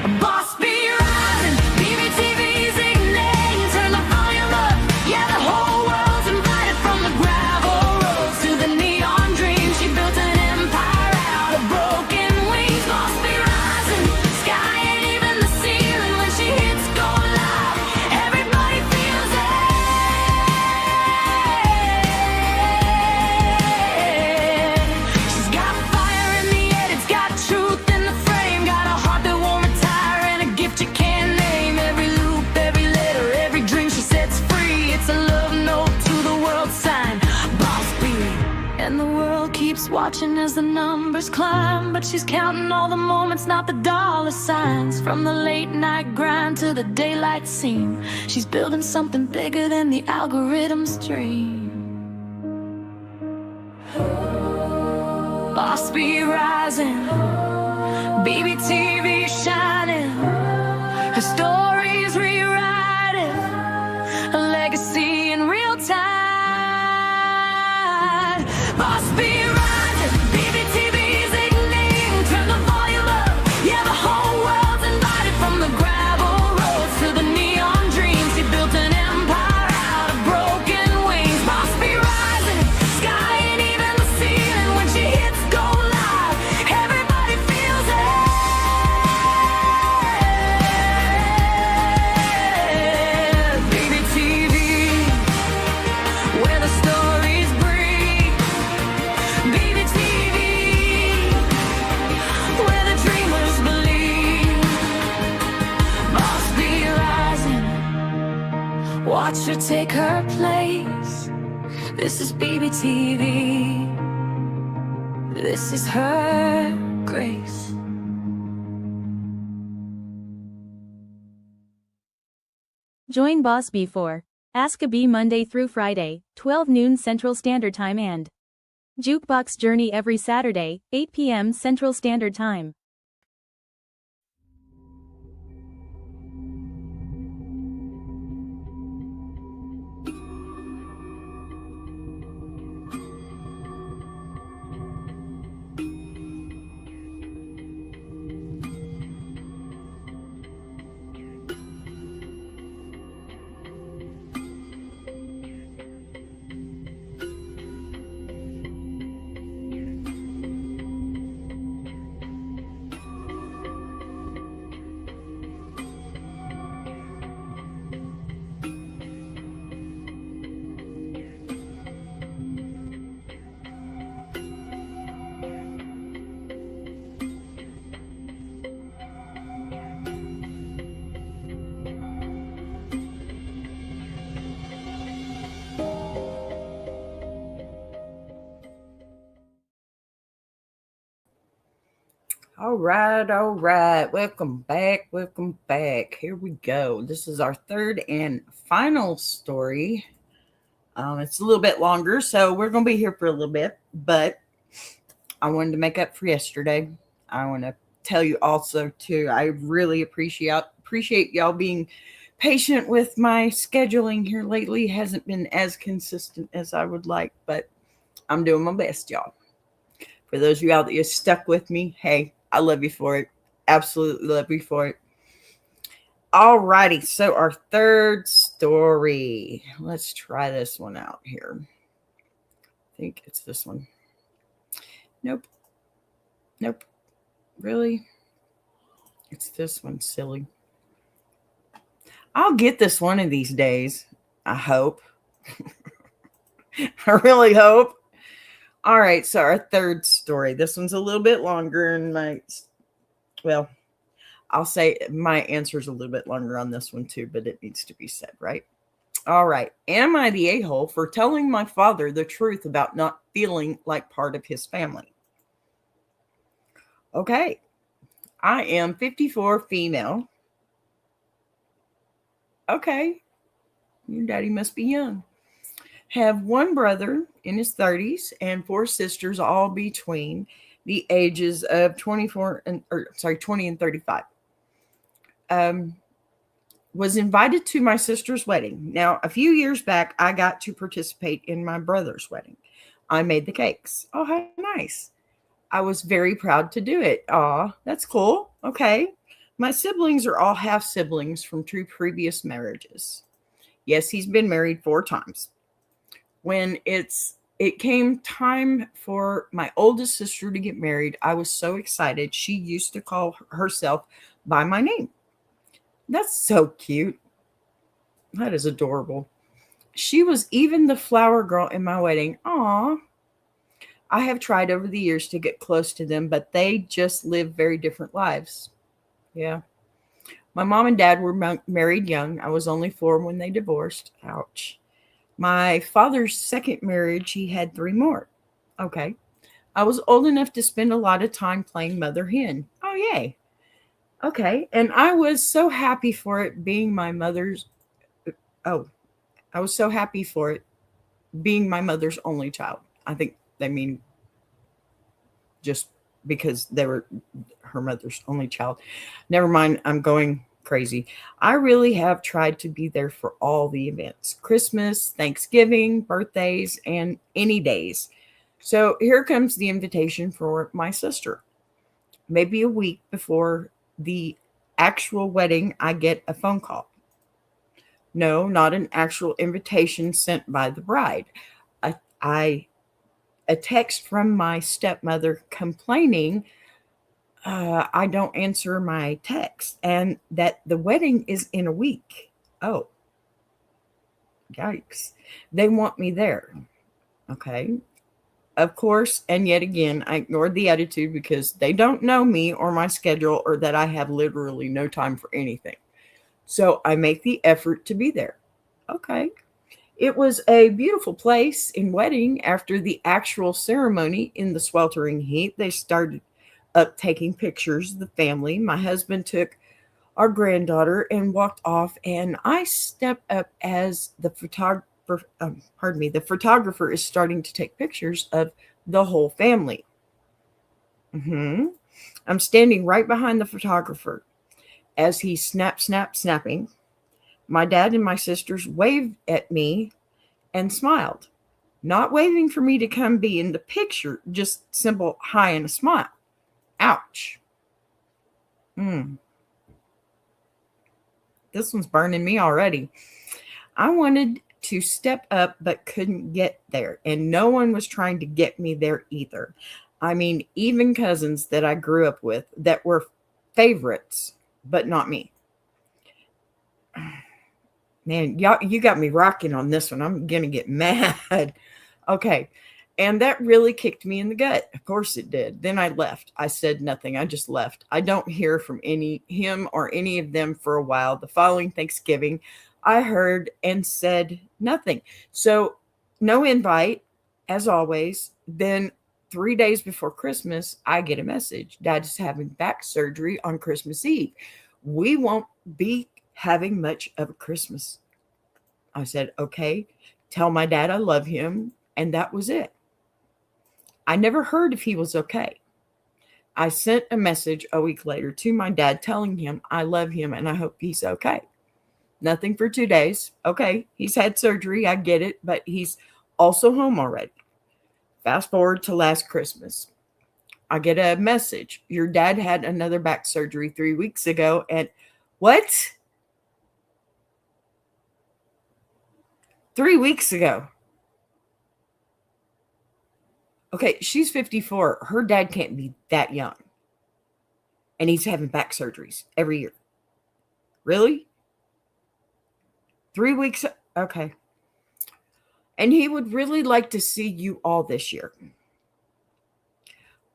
A boss be rising, BBTV's igniting. Turn the volume up, yeah, the whole world's invited. From the gravel roads to the neon dreams, she built an empire out of broken wings. Boss be rising, sky ain't even the ceiling. When she hits go live, everybody feels it. She's got fire in the edits, got truth in the frame, got a heart that won't retire and a gift you can't name. Every loop, every letter, every dream she sets free, it's a love note to the world sign. Boss beat, and the world keeps watching as the numbers climb, but she's counting all the moments, not the dollar signs. From the late night grind to the daylight scene, she's building something bigger than the algorithm's dream. Boss be rising, BBTV shining, her story's rewriting, a legacy in real time. Boss be rising, BBTV's igniting. Turn the volume up, yeah, the whole world's invited. From the gravel roads to the neon dreams, she built an empire out of broken wings. Boss be rising, sky ain't even the ceiling. When she hits go live, everybody feels it. BBTV, where the stories breathe. BBTV, where the dreamers believe. Boss be rising, watch her take her place. This is BBTV, this is her grace. Join Boss B for Ask a Bee Monday through Friday, 12 noon Central Standard Time and Jukebox Journey every Saturday, 8 p.m. Central Standard Time. All right. Welcome back. Here we go. This is our third and final story. It's a little bit longer, so we're going to be here for a little bit, but I wanted to make up for yesterday. I want to tell you also, too, I really appreciate y'all being patient with my scheduling here lately. It hasn't been as consistent as I would like, but I'm doing my best, y'all. For those of you out that stuck with me, hey, I love you for it. Absolutely love you for it. All righty, so our third story. Let's try this one out here. I think it's this one. Nope. Nope. Really? It's this one, silly. I'll get this one of these days. I hope. I really hope. All right, so our third story. This one's a little bit longer, and well, I'll say my answer is a little bit longer on this one too, but it needs to be said, right? All right. Am I the a-hole for telling my father the truth about not feeling like part of his family? Okay. I am 54, female. Okay. Your daddy must be young. Have one brother in his 30s and four sisters, all between the ages of 20 and 35. Was invited to my sister's wedding. Now, a few years back, I got to participate in my brother's wedding. I made the cakes. Oh, how nice. I was very proud to do it. Aw, that's cool. Okay. My siblings are all half siblings from two previous marriages. Yes, he's been married 4 times. When it came time for my oldest sister to get married, I was so excited. She used to call herself by my name. That's so cute. That is adorable. She was even the flower girl in my wedding. Aw. I have tried over the years to get close to them, but they just live very different lives. Yeah. My mom and dad were married young. I was only 4 when they divorced. Ouch. My father's second marriage, he had 3 more. Okay. I was old enough to spend a lot of time playing mother hen. Oh, yay. Okay. And I was so happy for it being my mother's. Oh, I was so happy for it being my mother's only child. I think they mean just because they were her mother's only child. Never mind. I'm going crazy. I really have tried to be there for all the events: Christmas, Thanksgiving, birthdays, and any days. So here comes the invitation for my sister. Maybe a week before the actual wedding, I get a phone call. No, not an actual invitation sent by the bride. A text from my stepmother complaining I don't answer my text and that the wedding is in a week. Oh, yikes. They want me there. Okay. Of course, and yet again, I ignored the attitude because they don't know me or my schedule or that I have literally no time for anything. So I make the effort to be there. Okay. It was a beautiful place in wedding. After the actual ceremony in the sweltering heat, they started up taking pictures of the family. My husband took our granddaughter and walked off, and I stepped up as the photographer. The photographer is starting to take pictures of the whole family. I'm standing right behind the photographer as he snapping. My dad and my sisters waved at me and smiled, not waving for me to come be in the picture, just simple hi and a smile. Ouch. This one's burning me already. I wanted to step up but couldn't get there, and no one was trying to get me there either. I mean, even cousins that I grew up with that were favorites, but not me. Man, y'all, you got me rocking on this one. I'm going to get mad. Okay. And that really kicked me in the gut. Of course it did. Then I left. I said nothing. I just left. I don't hear from him or any of them for a while. The following Thanksgiving, I heard and said nothing. So no invite, as always. Then 3 days before Christmas, I get a message. Dad is having back surgery on Christmas Eve. We won't be having much of a Christmas. I said, okay, tell my dad I love him. And that was it. I never heard if he was okay. I sent a message a week later to my dad telling him I love him and I hope he's okay. Nothing for 2 days. Okay, he's had surgery. I get it, but he's also home already. Fast forward to last Christmas. I get a message. Your dad had another back surgery 3 weeks ago. And what? 3 weeks ago. Okay, she's 54. Her dad can't be that young. And he's having back surgeries every year. Really? 3 weeks? Okay. And he would really like to see you all this year.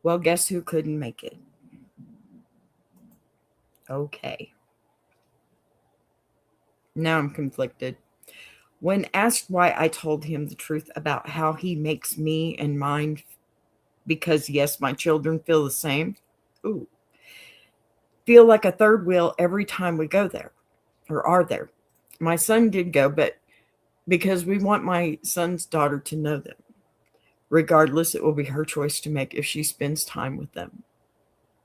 Well, guess who couldn't make it? Okay. Now I'm conflicted. When asked why I told him the truth about how he makes me and mine, because yes, my children feel the same. Ooh. Feel like a third wheel every time we go there or are there. My son did go, but because we want my son's daughter to know them. Regardless, it will be her choice to make if she spends time with them.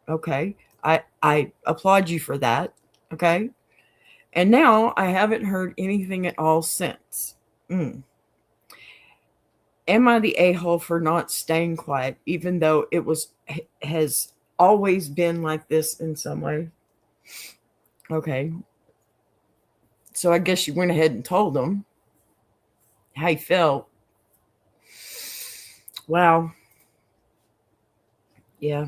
Okay. I applaud you for that. Okay. And now I haven't heard anything at all since. Am I the a-hole for not staying quiet, even though has always been like this in some way? Okay. So I guess you went ahead and told him how you felt. Wow. Yeah.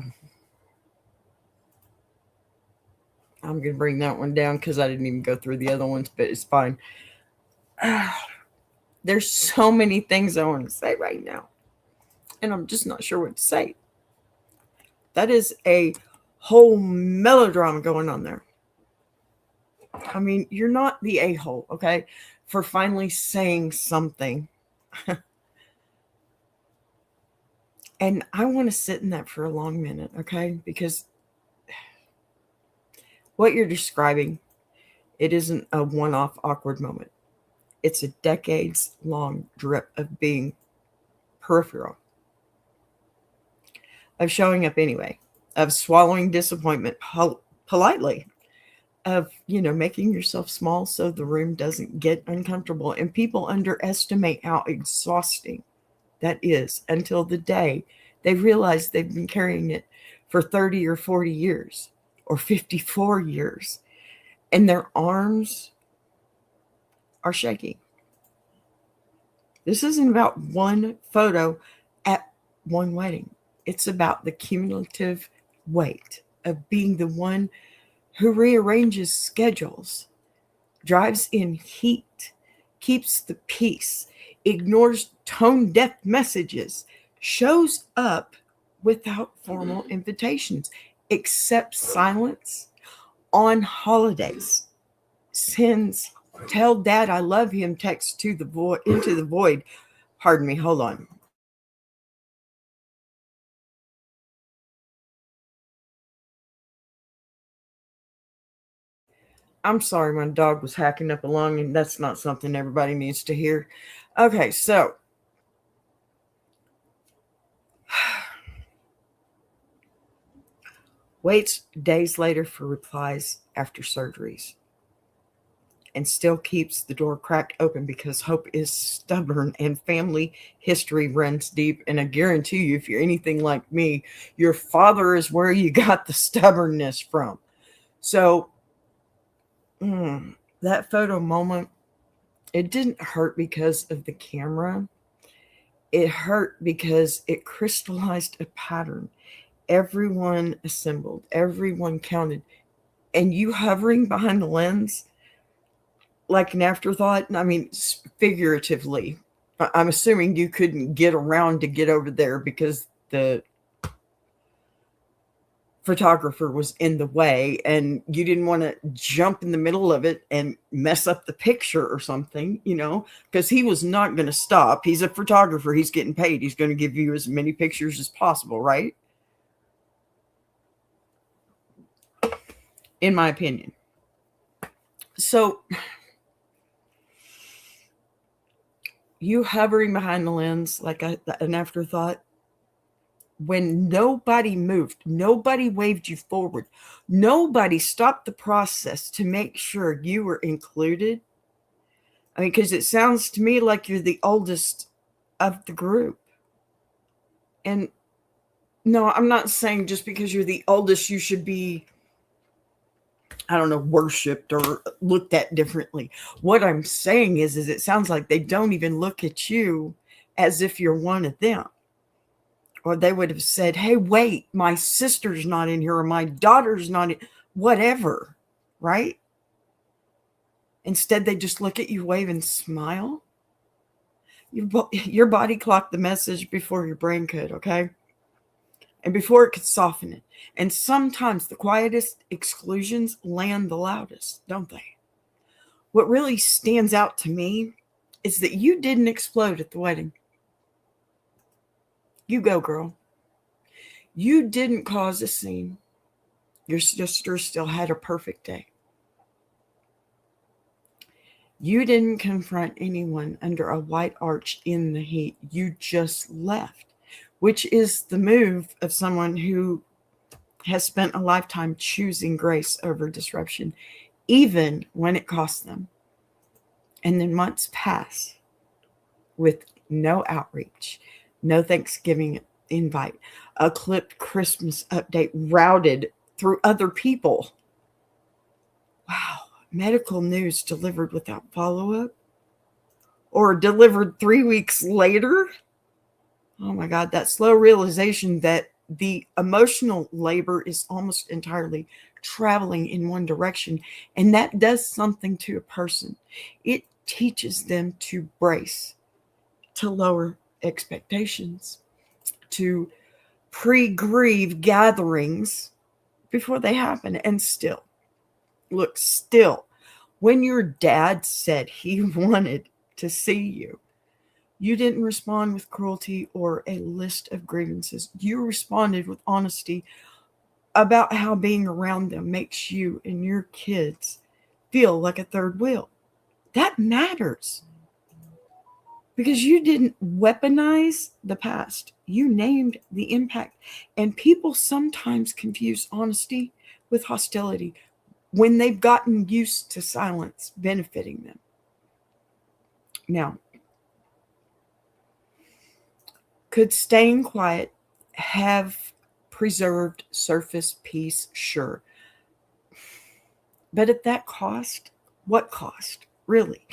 I'm going to bring that one down because I didn't even go through the other ones, but it's fine. There's so many things I want to say right now, and I'm just not sure what to say. That is a whole melodrama going on there. I mean, you're not the a-hole, okay, for finally saying something. And I want to sit in that for a long minute, okay, because what you're describing, it isn't a one-off awkward moment. It's a decades-long drip of being peripheral, of showing up anyway, of swallowing disappointment politely, of, making yourself small so the room doesn't get uncomfortable. And people underestimate how exhausting that is until the day they realize they've been carrying it for 30 or 40 years or 54 years, and their arms are shaking. This isn't about one photo at one wedding. It's about the cumulative weight of being the one who rearranges schedules, drives in heat, keeps the peace, ignores tone-deaf messages, shows up without formal invitations, accepts silence on holidays, sends "tell dad I love him" text into the void. Pardon me, hold on. I'm sorry, my dog was hacking up along, and that's not something everybody needs to hear. Okay, so waits days later for replies after surgeries and still keeps the door cracked open because hope is stubborn and family history runs deep. And I guarantee you, if you're anything like me, your father is where you got the stubbornness from. So that photo moment, it didn't hurt because of the camera. It hurt because it crystallized a pattern. Everyone assembled, everyone counted, and you hovering behind the lens like an afterthought. I mean, figuratively, I'm assuming you couldn't get around to get over there because the photographer was in the way and you didn't want to jump in the middle of it and mess up the picture or something, because he was not going to stop. He's a photographer. He's getting paid. He's going to give you as many pictures as possible, right? In my opinion. So you hovering behind the lens like an afterthought, when nobody moved, nobody waved you forward, nobody stopped the process to make sure you were included. I mean, because it sounds to me like you're the oldest of the group. And no, I'm not saying just because you're the oldest, you should be, I don't know, worshipped or looked at differently. What I'm saying is it sounds like they don't even look at you as if you're one of them, Or they would have said, hey, wait, my sister's not in here, or my daughter's not in, whatever, right? Instead, they just look at you, wave, and smile. Your body clocked the message before your brain could, okay? And before it could soften it. And sometimes the quietest exclusions land the loudest, don't they? What really stands out to me is that you didn't explode at the wedding. You go, girl. You didn't cause a scene. Your sister still had a perfect day. You didn't confront anyone under a white arch in the heat. You just left, which is the move of someone who has spent a lifetime choosing grace over disruption, even when it costs them. And then months pass with no outreach, no Thanksgiving invite, a clipped Christmas update routed through other people. Wow. Medical news delivered without follow-up, or delivered 3 weeks later. Oh my God, that slow realization that the emotional labor is almost entirely traveling in one direction. And that does something to a person. It teaches them to brace, to lower expectations, to pre-grieve gatherings before they happen. And still, look, still, when your dad said he wanted to see you, you didn't respond with cruelty or a list of grievances. You responded with honesty about how being around them makes you and your kids feel like a third wheel. That matters. Because you didn't weaponize the past. You named the impact. And people sometimes confuse honesty with hostility when they've gotten used to silence benefiting them. Now, could staying quiet have preserved surface peace? Sure. But at that cost, what cost, really?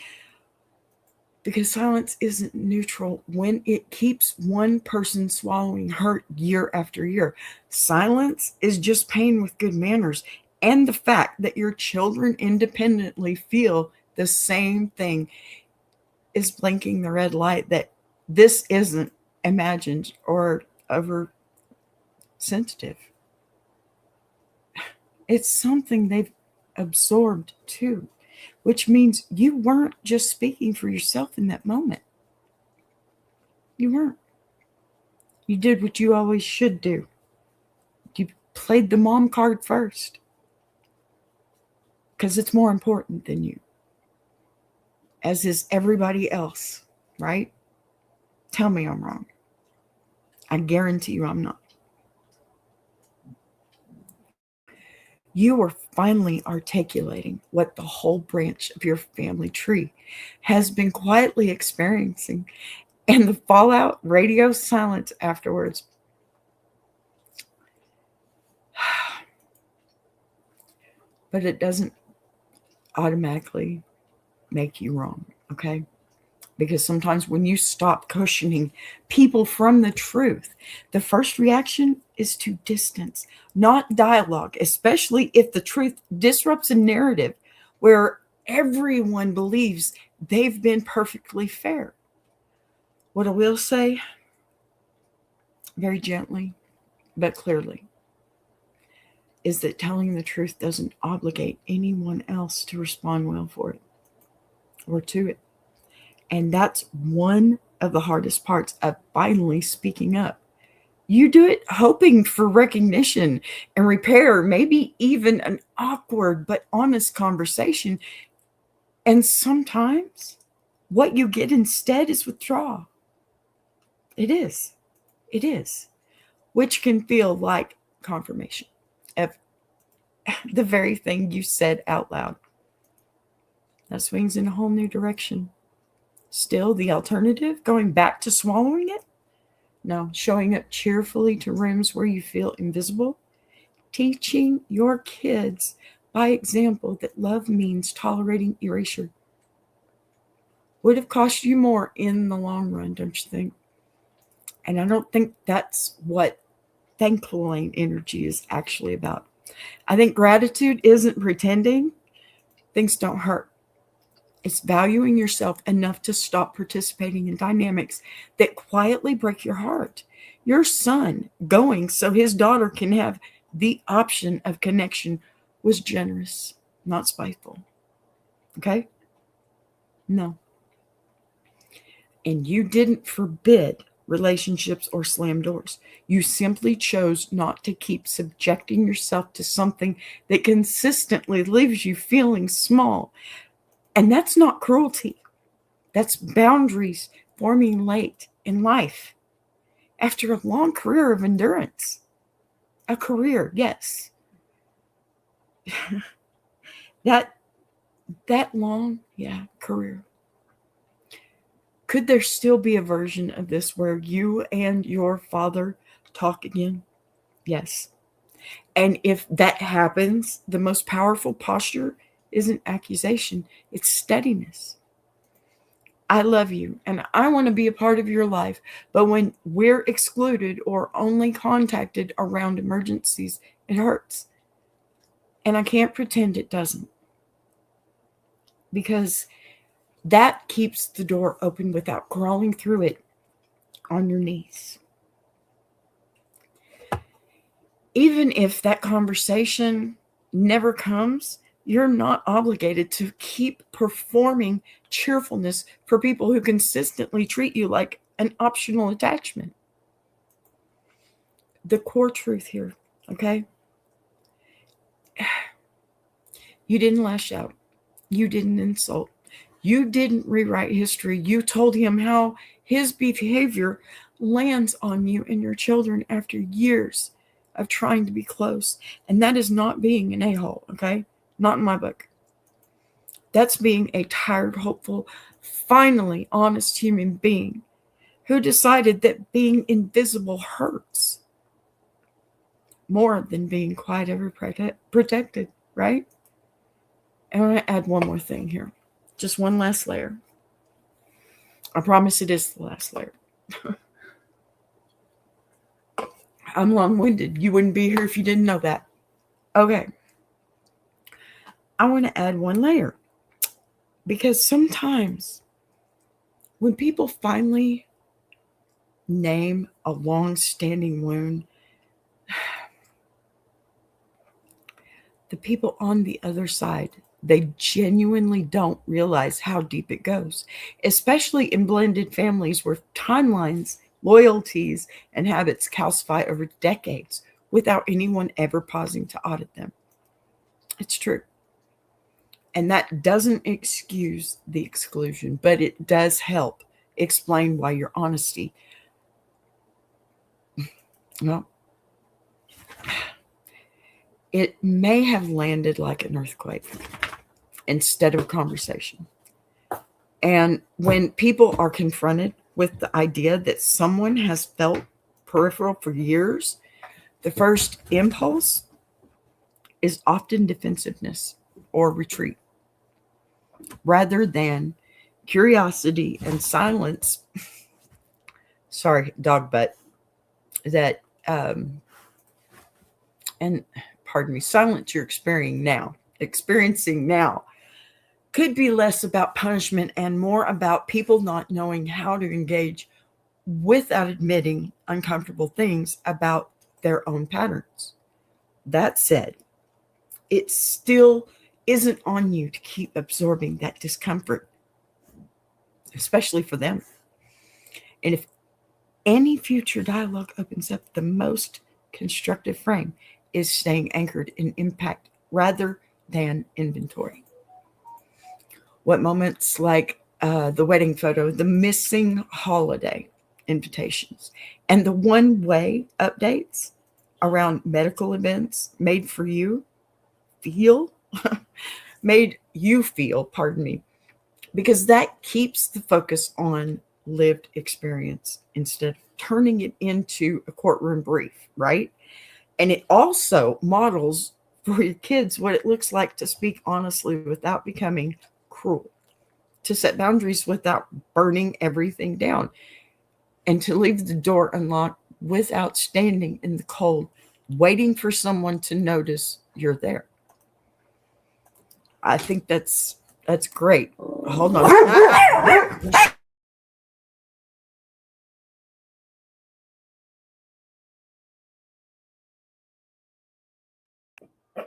Because silence isn't neutral when it keeps one person swallowing hurt year after year. Silence is just pain with good manners. And the fact that your children independently feel the same thing is blinking the red light that this isn't imagined or oversensitive. It's something they've absorbed too, which means you weren't just speaking for yourself in that moment. You weren't. You did what you always should do. You played the mom card first. Because it's more important than you. As is everybody else, right? Tell me I'm wrong. I guarantee you I'm not. You are finally articulating what the whole branch of your family tree has been quietly experiencing, and the fallout, radio silence afterwards. But it doesn't automatically make you wrong, okay? Because sometimes when you stop cushioning people from the truth, the first reaction is to distance, not dialogue, especially if the truth disrupts a narrative where everyone believes they've been perfectly fair. What I will say, very gently but clearly, is that telling the truth doesn't obligate anyone else to respond well for it or to it. And that's one of the hardest parts of finally speaking up. You do it hoping for recognition and repair, maybe even an awkward but honest conversation. And sometimes what you get instead is withdrawal. It is. It is. Which can feel like confirmation of the very thing you said out loud. That swings in a whole new direction. Still, the alternative, going back to swallowing it? No, showing up cheerfully to rooms where you feel invisible. Teaching your kids by example that love means tolerating erasure. Would have cost you more in the long run, don't you think? And I don't think that's what thankful energy is actually about. I think gratitude isn't pretending things don't hurt. It's valuing yourself enough to stop participating in dynamics that quietly break your heart. Your son going so his daughter can have the option of connection was generous, not spiteful. Okay? No. And you didn't forbid relationships or slam doors. You simply chose not to keep subjecting yourself to something that consistently leaves you feeling small. And that's not cruelty. That's boundaries forming late in life after a long career of endurance. A career, yes. that long, yeah, career. Could there still be a version of this where you and your father talk again? Yes. And if that happens, the most powerful posture isn't accusation, it's steadiness. I love you and I want to be a part of your life, but when we're excluded or only contacted around emergencies, it hurts. And I can't pretend it doesn't. Because that keeps the door open without crawling through it on your knees. Even if that conversation never comes, you're not obligated to keep performing cheerfulness for people who consistently treat you like an optional attachment. The core truth here, okay? You didn't lash out. You didn't insult. You didn't rewrite history. You told him how his behavior lands on you and your children after years of trying to be close. And that is not being an a-hole, okay? Not in my book. That's being a tired, hopeful, finally honest human being who decided that being invisible hurts more than being quite ever protected, right? And I want to add one more thing here. Just one last layer. I promise it is the last layer. I'm long-winded. You wouldn't be here if you didn't know that. Okay. I want to add one layer. Because sometimes when people finally name a long-standing wound, the people on the other side, they genuinely don't realize how deep it goes, especially in blended families where timelines, loyalties, and habits calcify over decades without anyone ever pausing to audit them. It's true. And that doesn't excuse the exclusion, but it does help explain why your honesty, well, it may have landed like an earthquake instead of a conversation. And when people are confronted with the idea that someone has felt peripheral for years, the first impulse is often defensiveness or retreat, rather than curiosity and silence. Sorry, dog butt. That, and pardon me, silence you're experiencing now could be less about punishment and more about people not knowing how to engage without admitting uncomfortable things about their own patterns. That said, it still isn't on you to keep absorbing that discomfort, especially for them. And if any future dialogue opens up, the most constructive frame is staying anchored in impact rather than inventory. What moments like the wedding photo, the missing holiday invitations, and the one-way updates around medical events made you feel, because that keeps the focus on lived experience instead of turning it into a courtroom brief, right? And it also models for your kids what it looks like to speak honestly without becoming cruel, to set boundaries without burning everything down. and to leave the door unlocked without standing in the cold, waiting for someone to notice you're there. I think that's great. Hold on.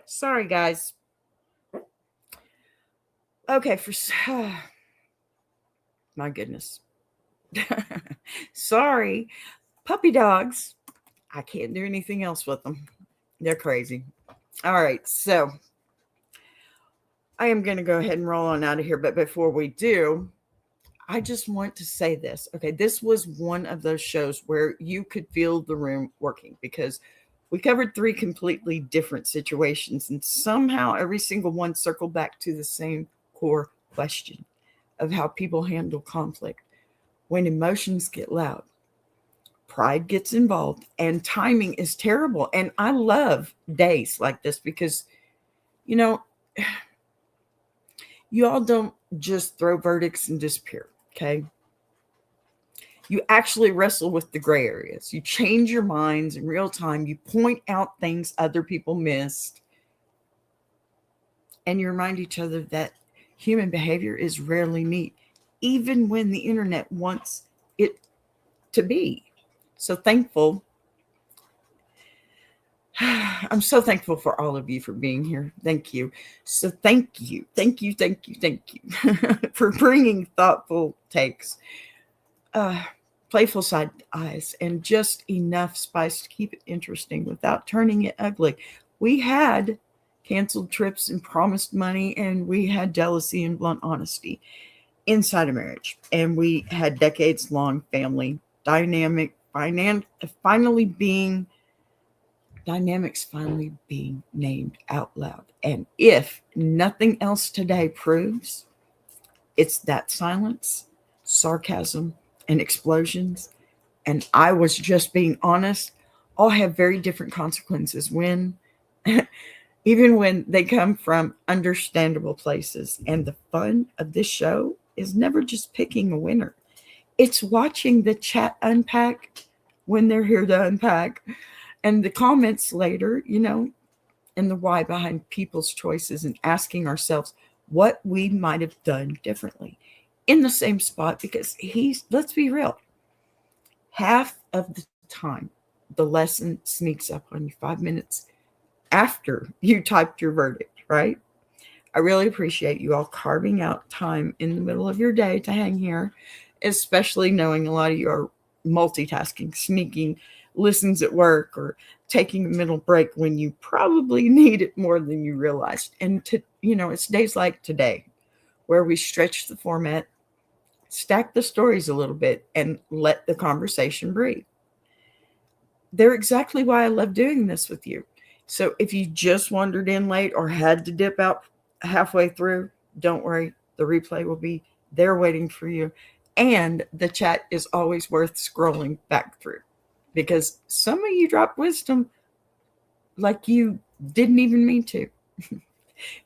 Sorry, guys. Okay, my goodness. Sorry. Puppy dogs. I can't do anything else with them. They're crazy. All right, so I am going to go ahead and roll on out of here. But before we do, I just want to say this. Okay, this was one of those shows where you could feel the room working because we covered 3 completely different situations, and somehow every single one circled back to the same core question of how people handle conflict when emotions get loud, pride gets involved, and timing is terrible. And I love days like this because, you all don't just throw verdicts and disappear, okay? You actually wrestle with the gray areas. You change your minds in real time. You point out things other people missed. And you remind each other that human behavior is rarely neat, even when the internet wants it to be. So thankful. I'm so thankful for all of you for being here. Thank you. So thank you for bringing thoughtful takes, playful side eyes, and just enough spice to keep it interesting without turning it ugly. We had canceled trips and promised money, and we had jealousy and blunt honesty inside a marriage, and we had decades-long family dynamics finally being named out loud. And if nothing else today proves, it's that silence, sarcasm, and explosions, and I was just being honest, all have very different consequences when even when they come from understandable places. And the fun of this show is never just picking a winner. It's watching the chat unpack when they're here to unpack, and the comments later, and the why behind people's choices, and asking ourselves what we might have done differently in the same spot. Because let's be real, half of the time, the lesson sneaks up on you 5 minutes after you typed your verdict, right? I really appreciate you all carving out time in the middle of your day to hang here, especially knowing a lot of you are multitasking, sneaking listens at work, or taking a middle break when you probably need it more than you realized. And it's days like today where we stretch the format, stack the stories a little bit, and let the conversation breathe. They're exactly why I love doing this with you. So if you just wandered in late or had to dip out halfway through, don't worry. The replay will be there waiting for you. And the chat is always worth scrolling back through, because some of you drop wisdom like you didn't even mean to.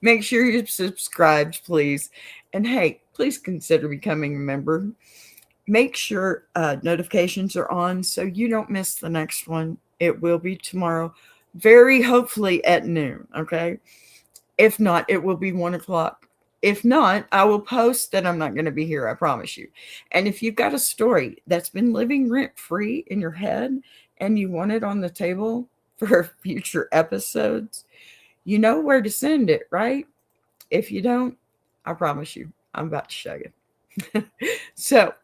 Make sure you're subscribed, please. And hey, please consider becoming a member. Make sure notifications are on so you don't miss the next one. It will be tomorrow, very hopefully at noon, okay? If not, it will be 1 o'clock. If not, I will post that I'm not going to be here, I promise you. And if you've got a story that's been living rent-free in your head and you want it on the table for future episodes, you know where to send it, right? If you don't, I promise you, I'm about to show you. So,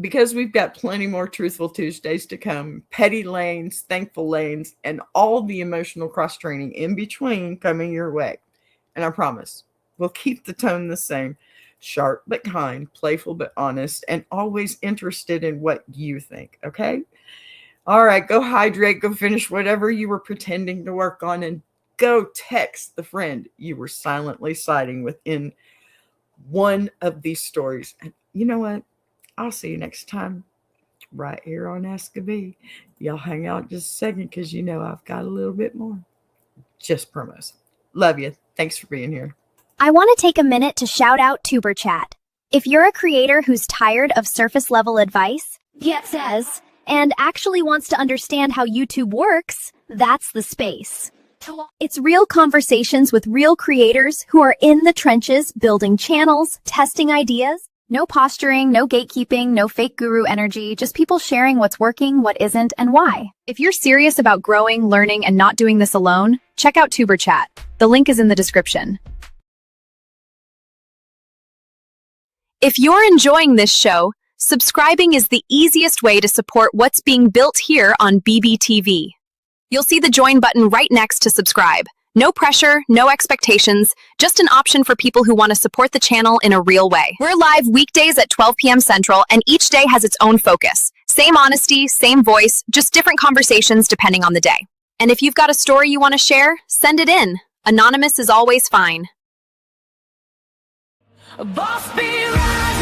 because we've got plenty more Truthful Tuesdays to come, petty lanes, thankful lanes, and all the emotional cross-training in between coming your way. And I promise, we'll keep the tone the same. Sharp but kind, playful but honest, and always interested in what you think, okay? All right, go hydrate, go finish whatever you were pretending to work on, and go text the friend you were silently siding with in one of these stories. And you know what? I'll see you next time right here on Ask a Bee. Y'all hang out just a second, because I've got a little bit more. Just promos. Love you. Thanks for being here. I want to take a minute to shout out TuberChat. If you're a creator who's tired of surface-level advice, Yet says, and actually wants to understand how YouTube works, that's the space. It's real conversations with real creators who are in the trenches, building channels, testing ideas. No posturing, no gatekeeping, no fake guru energy, just people sharing what's working, what isn't, and why. If you're serious about growing, learning, and not doing this alone, check out Tuber Chat. The link is in the description. If you're enjoying this show, subscribing is the easiest way to support what's being built here on BBTV. You'll see the join button right next to subscribe. No pressure, no expectations, just an option for people who want to support the channel in a real way. We're live weekdays at 12 p.m. Central, and each day has its own focus. Same honesty, same voice, just different conversations depending on the day. And if you've got a story you want to share, send it in. Anonymous is always fine. Boss be right.